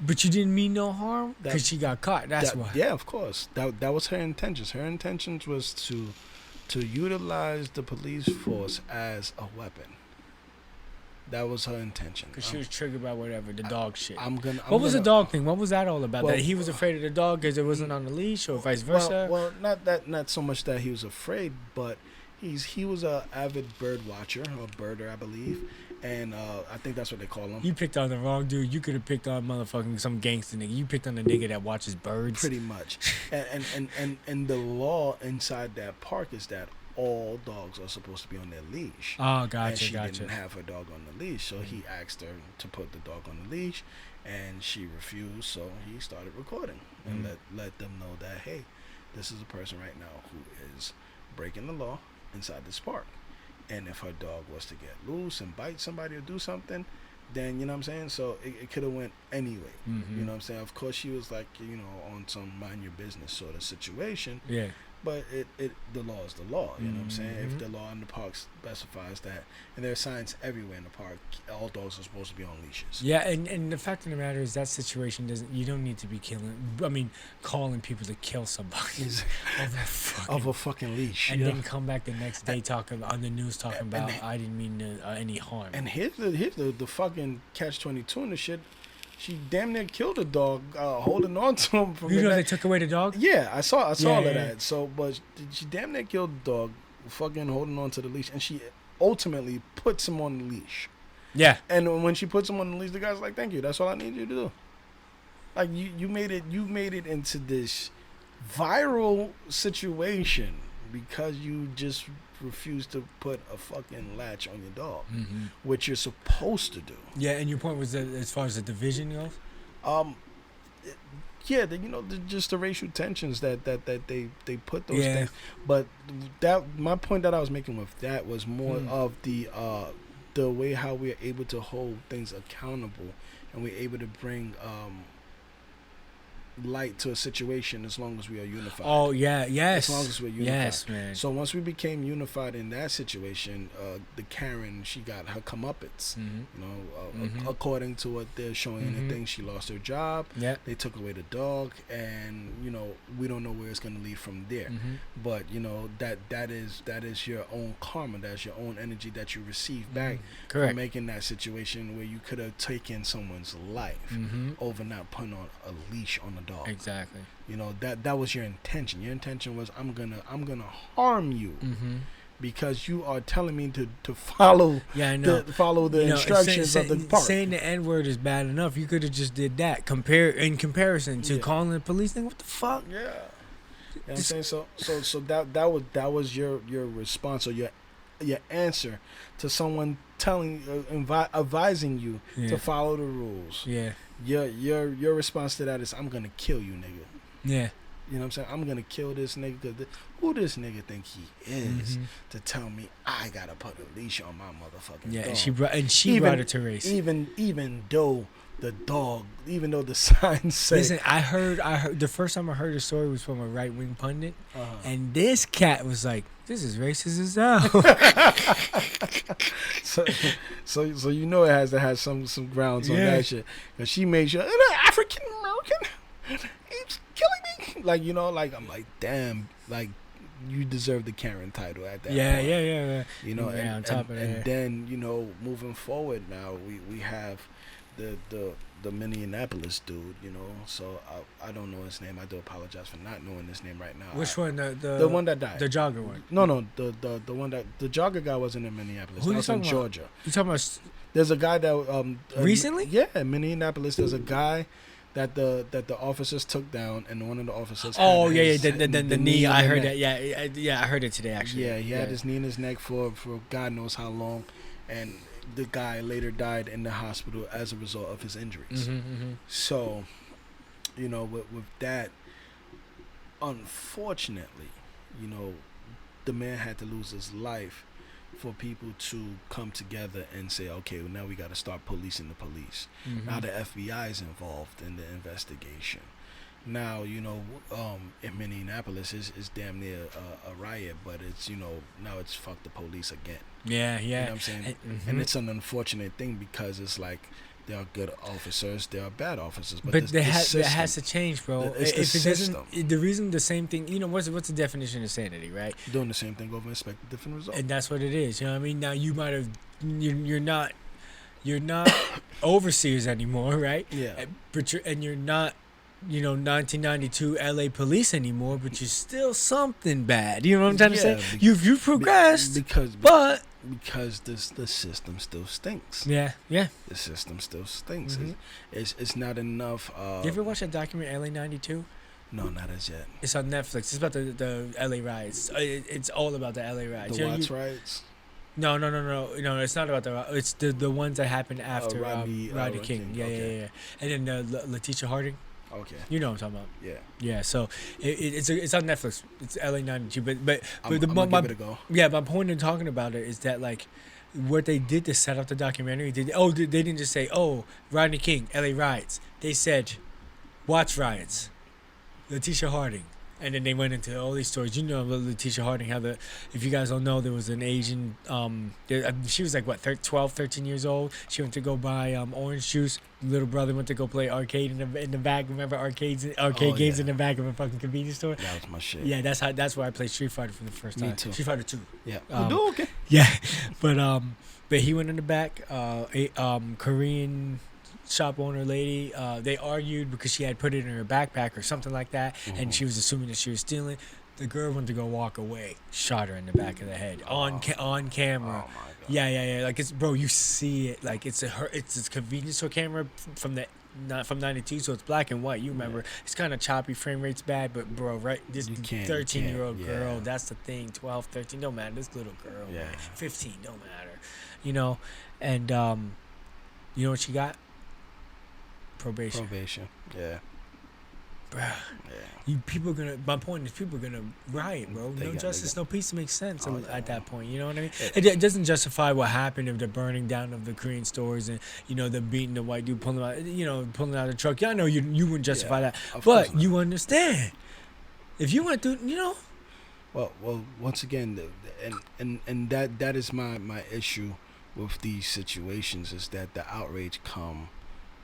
But you didn't mean no harm That- because she got caught. That's why. Yeah, of course. That was her intentions. Her intentions was to utilize the police force as a weapon. That was her intention. Because she was triggered by whatever, the dog shit. What was the dog thing? What was that all about? Well, That he was afraid of the dog because it wasn't on the leash, or vice versa? Well, not so much that he was afraid, but he was a avid bird watcher or birder, I believe, and I think that's what they call him. You picked on the wrong dude. You could have picked on motherfucking some gangster nigga. You picked on the nigga that watches birds. Pretty much, and the law inside that park is that all dogs are supposed to be on their leash. Oh, And gotcha, she gotcha. didn't have her dog on the leash, so he asked her to put the dog on the leash, and she refused. So he started recording and let them know that, hey, this is a person right now who is breaking the law inside this park, and if her dog was to get loose and bite somebody or do something, then you know what I'm saying. So it could have went anyway. Mm-hmm. You know what I'm saying. Of course, she was like, you know, on some mind your business sort of situation. Yeah. But the law is the law. You know what I'm saying. Mm-hmm. If the law in the park specifies that, and there are signs everywhere in the park, all dogs are supposed to be on leashes. Yeah, and the fact of the matter is that situation you don't need to be calling people to kill somebody Of a fucking leash. and then come back the next day talking on the news talking about I didn't mean any harm. And here's the fucking catch-22 and the shit. She damn near killed a dog holding on to him. From You the know they neck. took away the dog? Yeah, I saw all of yeah. that. So, but she damn near killed the dog, fucking holding on to the leash, and she ultimately puts him on the leash. Yeah. And when she puts him on the leash, the guy's like, "Thank you. That's all I need you to do." Like you made it into this viral situation because you just refused to put a fucking latch on your dog, Mm-hmm. which you're supposed to do. Yeah, and your point was that as far as the division goes? Yeah, just the racial tensions that they put those Yeah. things. But that my point that I was making with that was more of the way how we're able to hold things accountable, and we're able to bring light to a situation as long as we are unified. Oh, yeah, yes. As long as we're unified. Yes, man. So once we became unified in that situation, the Karen, she got her comeuppance. Mm-hmm. You know, Mhm. according to what they're showing in Mhm. the thing, she lost her job. Yeah. They took away the dog, and you know, we don't know where it's going to lead from there. Mm-hmm. But you know, that is your own karma. That's your own energy that you receive back for Correct. making that situation where you could have taken someone's life Mm-hmm. over not putting on a leash on the dog. Exactly. You know, that was your intention. Your intention was I'm gonna harm you Mm-hmm. because you are telling me to follow Yeah, I know. follow the instructions of the park. Saying the N word is bad enough. You could have just did that. In comparison to Yeah. calling the police, thing, what the fuck? Yeah. You know what I'm saying? So that was your response or your answer to someone advising you Yeah. to follow the rules. Yeah. Your response to that is I'm gonna kill you, nigga. Yeah. You know what I'm saying? I'm gonna kill this nigga because who this nigga think he is Mhm. to tell me I gotta put a leash on my motherfucking Yeah, dog. and she brought it to race. Even though the signs say Listen, I heard the first time I heard the story was from a right wing pundit, uh-huh. and this cat was like, "This is racist as hell." so you know it has to have some grounds on Yeah. that shit. Cause she made sure African American, he's killing me. Like, you know, like I'm like, damn, like you deserve the Karen title at that yeah, point. yeah. You know, Yeah, on top of that. and then, you know, moving forward now we have the Minneapolis dude, you know. So I don't know his name. I do apologize for not knowing his name right now. Which one? The one that died. The jogger one. No, the one that the jogger guy wasn't in Minneapolis. Who That you was in talking about? Georgia. You talking about? There's a guy that Recently? Yeah, in Minneapolis. There's a guy that the officers took down, and one of the officers. Oh had yeah, his- the knee. in I the heard neck. that. Yeah, I heard it today actually. Yeah, he had his knee in his neck for God knows how long, and the guy later died in the hospital as a result of his injuries. Mm-hmm. So, you know, with that, unfortunately, you know, the man had to lose his life for people to come together and say, okay, well, now we got to start policing the police. Mm-hmm. Now the FBI is involved in the investigation. Now, you know, in Minneapolis, it's damn near a riot, but it's, you know, now it's fuck the police again. Yeah. You know what I'm saying? Mm-hmm. And it's an unfortunate thing because it's like there are good officers, there are bad officers, but that the has to change, bro. It's the If it doesn't, system. the reason the same thing, you know, what's the definition of sanity, right? doing the same thing over and expect a different result. And that's what it is. You know what I mean? Now you might have, you're not overseers anymore, right? Yeah. But you're not, you know, 1992 LA police anymore, but you're still something bad. You know what I'm trying to say? You've progressed, because the system still stinks. yeah. The system still stinks. Mhm. It's not enough. You ever watch that documentary LA 92? No, not as yet. It's on Netflix. It's about the LA riots. It's all about the LA riots. The You know, Watts riots. No. It's not about the. It's the ones that happened after Rodney King. King, Yeah, okay. yeah. And then Letitia Harding. Okay. You know what I'm talking about. Yeah. Yeah. So it's on Netflix. It's LA 92. But I'm the gonna my, give it a go. yeah, my point in talking about it is that like what they did to set up the documentary. They didn't just say, "Oh, Rodney King, L.A. riots." They said, "Watch riots." Letitia Harding. And then they went into all these stories. You know, Letitia Harding, if you guys don't know, there was an Asian, she was like, 12, 13 years old. She went to go buy orange juice. Little brother went to go play arcade in the back. Remember arcade games in the back of a fucking convenience store? That was my shit. Yeah, that's where I played Street Fighter for the first time. Me too. Street Fighter 2. Yeah. Okay. Yeah, but he went in the back. Korean shop owner lady, they argued because she had put it in her backpack or something like that, and she was assuming that she was stealing. The girl went to go walk away, shot her in the back of the head on camera. Oh my God. Yeah. Like it's, bro, you see it. Like it's a convenience store camera not from 92, so it's black and white. You remember, it's kind of choppy, frame rate's bad, but bro, right, this 13-year-old girl, that's the thing. 12, 13, don't matter. This little girl, man, 15, don't matter. You know, and you know what she got? Probation. Yeah. Bruh. Yeah. My point is, people are gonna riot, bro. No justice, no peace makes sense at that point. You know what I mean? It doesn't justify what happened of the burning down of the Korean stores and, you know, the beating the white dude pulling out the truck. Yeah, I know you wouldn't justify that, but you understand if you went through, you know. Well, once again, and that is my issue with these situations, is that the outrage come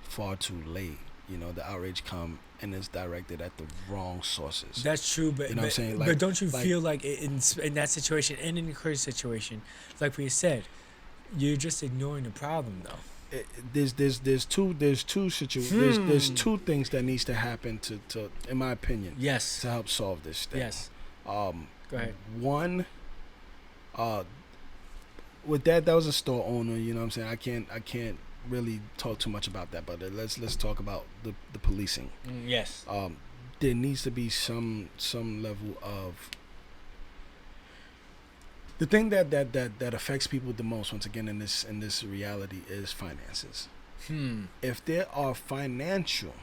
far too late. You know, the outrage come and it's directed at the wrong sources. That's true, but you know what I'm saying? Like, but don't you feel like in that situation and in the Korean situation, like we said, you're just ignoring the problem though. There's two situations. There's two things that needs to happen to in my opinion. Yes. To help solve this thing. Yes. Go ahead. One. With that was a store owner. You know what I'm saying? I can't really talk too much about that, but let's talk about the policing. Yes. There needs to be some level of the thing that affects people the most, once again, in this reality, is finances. If there are financial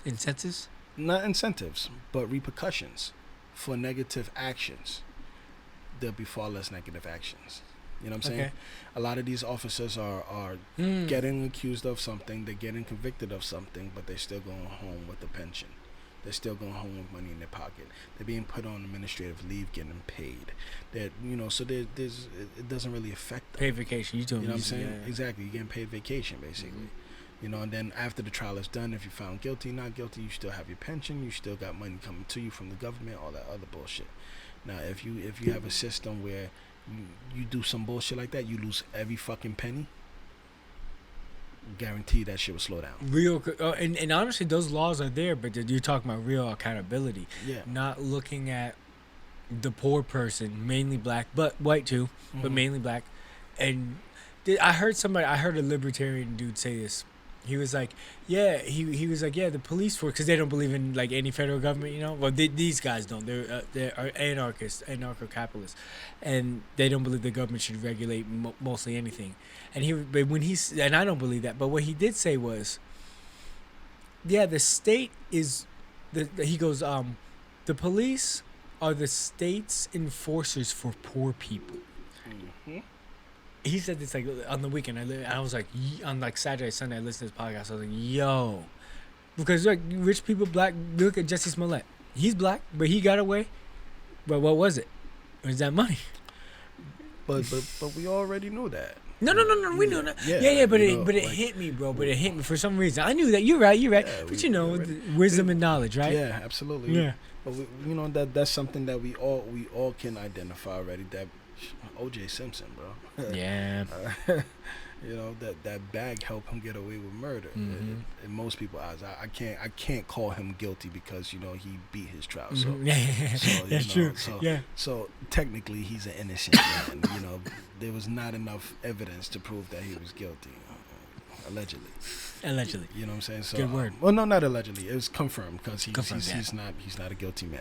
incentives, not incentives, but repercussions for negative actions, there'll be far less negative actions. You know what I'm saying? Okay. A lot of these officers are getting accused of something, they're getting convicted of something, but they're still going home with a pension. They're still going home with money in their pocket. They're being put on administrative leave, getting paid. That, you know, so there's it doesn't really affect them. paid vacation. You know what I'm saying? Yeah. Exactly. You're getting paid vacation, basically. You know, and then after the trial is done, if you're found guilty, not guilty, you still have your pension. You still got money coming to you from the government, all that other bullshit. Now, if you have a system where you do some bullshit like that, you lose every fucking penny, guarantee that shit will slow down. Real, and honestly, those laws are there, but you're talking about real accountability. Yeah. Not looking at the poor person, mainly black, but white too, but mainly black. And I heard a libertarian dude say this. He was like, yeah, he was like, yeah, the police force, because they don't believe in like any federal government, you know. Well, these guys don't. They're anarchists, anarcho-capitalists, and they don't believe the government should regulate mostly anything. And and I don't believe that. But what he did say was, yeah, the state is he goes, the police are the state's enforcers for poor people. He said this like on the weekend. I was like, on like Saturday, Sunday, I listened to this podcast. I was like, yo, because like rich people, black. Look at Jussie Smollett. He's black, but he got away. But what was it? It was that money? But we already knew that. No. We knew that. Yeah. But it hit me, bro. But it hit me for some reason. I knew that. You're right. Yeah, but you know, wisdom and knowledge, right? Yeah, absolutely. Yeah. But you know that's something that we all can identify already. That O.J. Simpson, bro. Yeah. You know, that bag helped him get away with murder. In most people's eyes, I can't call him guilty because, you know, he beat his trial. So, so that's true. So technically, he's an innocent man. You know, there was not enough evidence to prove that he was guilty. Allegedly. You know what I'm saying? So, good word. Well, no, not allegedly. It was confirmed because he's not a guilty man.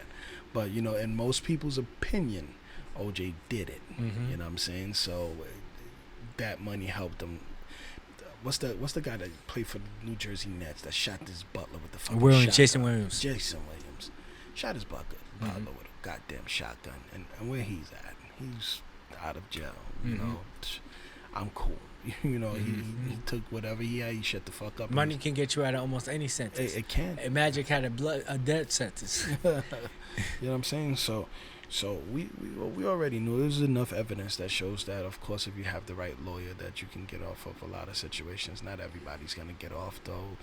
But, you know, in most people's opinion, OJ did it. You know what I'm saying? So that money helped him. What's the guy that played for the New Jersey Nets that shot this butler with the fucking shotgun? Jason Williams. Shot his butler with a goddamn shotgun. And where he's at, he's out of jail. You know, I'm cool. You know, he took whatever he had. He shut the fuck up. Money can get you out of almost any sentence. It can. Magic had a death sentence. You know what I'm saying? So we already knew there was enough evidence that shows that, of course, if you have the right lawyer, that you can get off of a lot of situations. Not everybody's gonna get off though.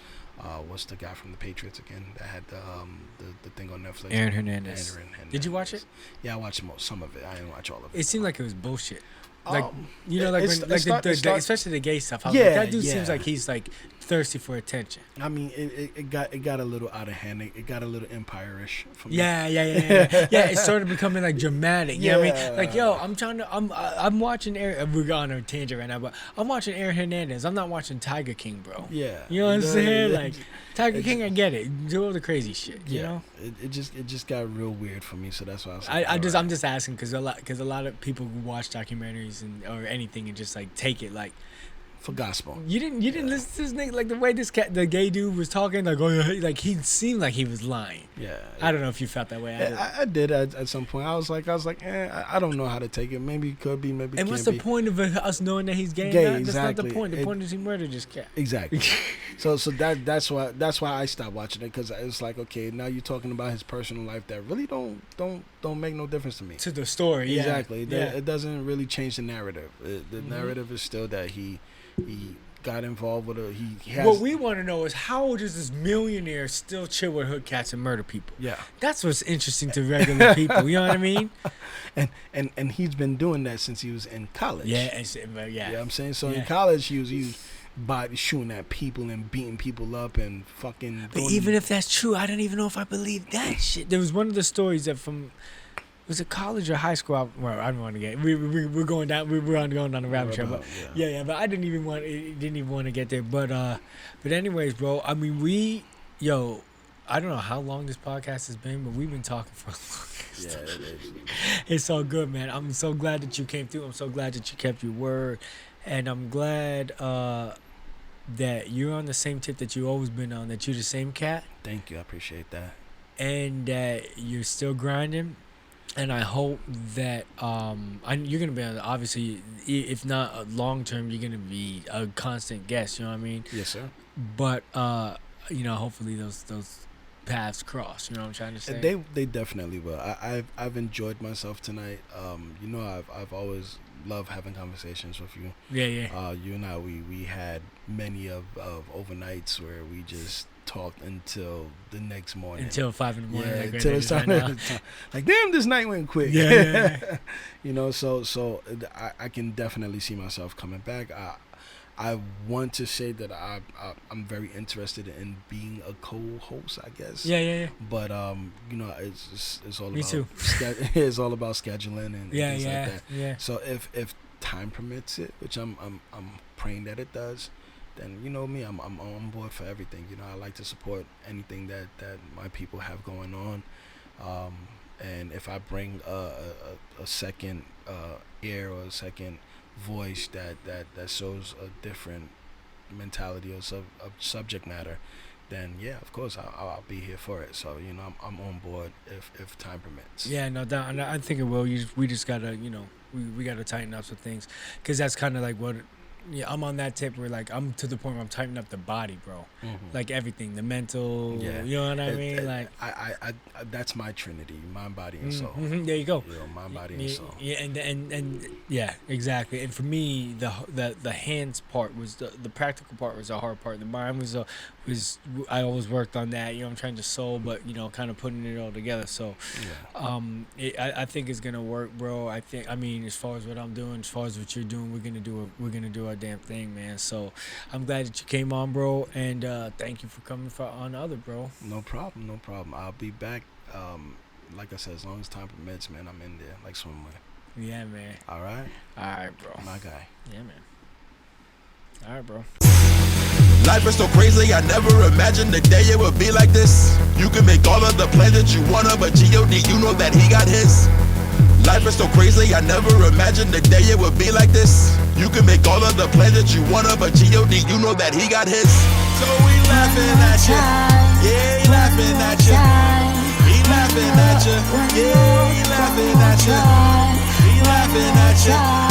What's the guy from the Patriots again that had the thing on Netflix? Aaron Hernandez. Did you watch it? Yeah, I watched some of it. I didn't watch all of it. It seemed like it was bullshit. Like especially the gay stuff. I was like, that dude seems like he's like thirsty for attention. I mean, it got a little out of hand. It got a little Empire-ish for me. Yeah. It started becoming like dramatic. You know what I mean? Like, yo, I'm watching we're on a tangent right now, but I'm watching Aaron Hernandez. I'm not watching Tiger King, bro. Yeah. You know what I'm saying? Like, Tiger King, I get it. Do all the crazy shit. You know? It just got real weird for me. So that's why I was like, I'm just asking because a lot of people who watch documentaries or anything and just like take it like for gospel. You didn't listen to this nigga, like the way the gay dude was talking, like, oh, like he seemed like he was lying. Yeah. I don't know if you felt that way. I did at some point. I was like, I don't know how to take it. Maybe it could be, maybe it can't be. And what's the point of us knowing that he's gay? Exactly. That's not the point. The point is he murdered this cat. Exactly. so that's why I stopped watching it, because it's like, okay, now you're talking about his personal life that really don't make no difference to me. To the story, yeah. Exactly. Yeah. It doesn't really change the narrative. The narrative is still that he got involved with he has. What we want to know is, how does this millionaire still chill with hood cats and murder people? Yeah. That's what's interesting to regular people. You know what I mean? And he's been doing that since he was in college. Yeah. You know what I'm saying? So in college he was body shooting at people and beating people up and fucking. But even if that's true, I don't even know if I believe that shit. There was one of the stories that was it college or high school? Well, I don't want to get. We're going down. We're going down the rabbit trail. But yeah. But I didn't even want to get there. But anyways, bro. I mean, I don't know how long this podcast has been, but we've been talking for a long time. Yeah, it is. It's all good, man. I'm so glad that you came through. I'm so glad that you kept your word, and I'm glad that you're on the same tip that you always been on. That you're the same cat. Thank you. I appreciate that. And that you're still grinding. And I hope that you're going to be, obviously, if not long term, you're going to be a constant guest, you know what I mean? Yes, sir. But, hopefully those paths cross, you know what I'm trying to say? They definitely will. I've enjoyed myself tonight. I've always loved having conversations with you. Yeah. You and I, we had many of overnights where we just talked until the next morning. Until 5 in the morning. Yeah, like until it's time to, like, damn, this night went quick. Yeah. You know, so I can definitely see myself coming back. I want to say that I'm very interested in being a co-host, I guess. Yeah. But it's all Me about too. It's all about scheduling and things like that. Yeah. So if time permits it, which I'm praying that it does, then you know me, I'm on board for everything. You know, I like to support anything that my people have going on. And if I bring a second ear or a second voice that shows a different mentality or subject matter, then yeah, of course I'll be here for it. So you know, I'm on board if time permits. Yeah, no doubt. And I think it will. We just gotta, we gotta tighten up some things, because that's kind of like what. Yeah, I'm on that tip where, like, I'm to the point where I'm tightening up the body, bro. Mm-hmm. Like everything, the mental. Yeah. You know what I mean? Like, I that's my trinity: mind, body, and soul. Mm-hmm. There you go. You know, mind, body, and soul. Yeah, and yeah, exactly. And for me, the hands part was the practical part was the hard part. The mind was I always worked on that. You know, I'm trying to soul, but kind of putting it all together. So, I think it's gonna work, bro. I mean, as far as what I'm doing, as far as what you're doing, we're gonna do our damn thing, man. So I'm glad that you came on, bro, and thank you for coming on Other, bro. No problem. I'll be back. Like I said, as long as time permits, man, I'm in there like swimwear. Yeah, man. All right, bro. My guy. Yeah, man. All right, bro. Life is so crazy, I never imagined the day it would be like this. You can make all of the plans that you wanna, but G.O.D, you know that he got his. Life is so crazy, I never imagined the day it would be like this. You can make all of the plans that you wanna, but G.O.D, you know that he got his. So we laughing at you. Yeah, he laughing at you. He laughing at you. Yeah, he laughing at you. He laughing at you.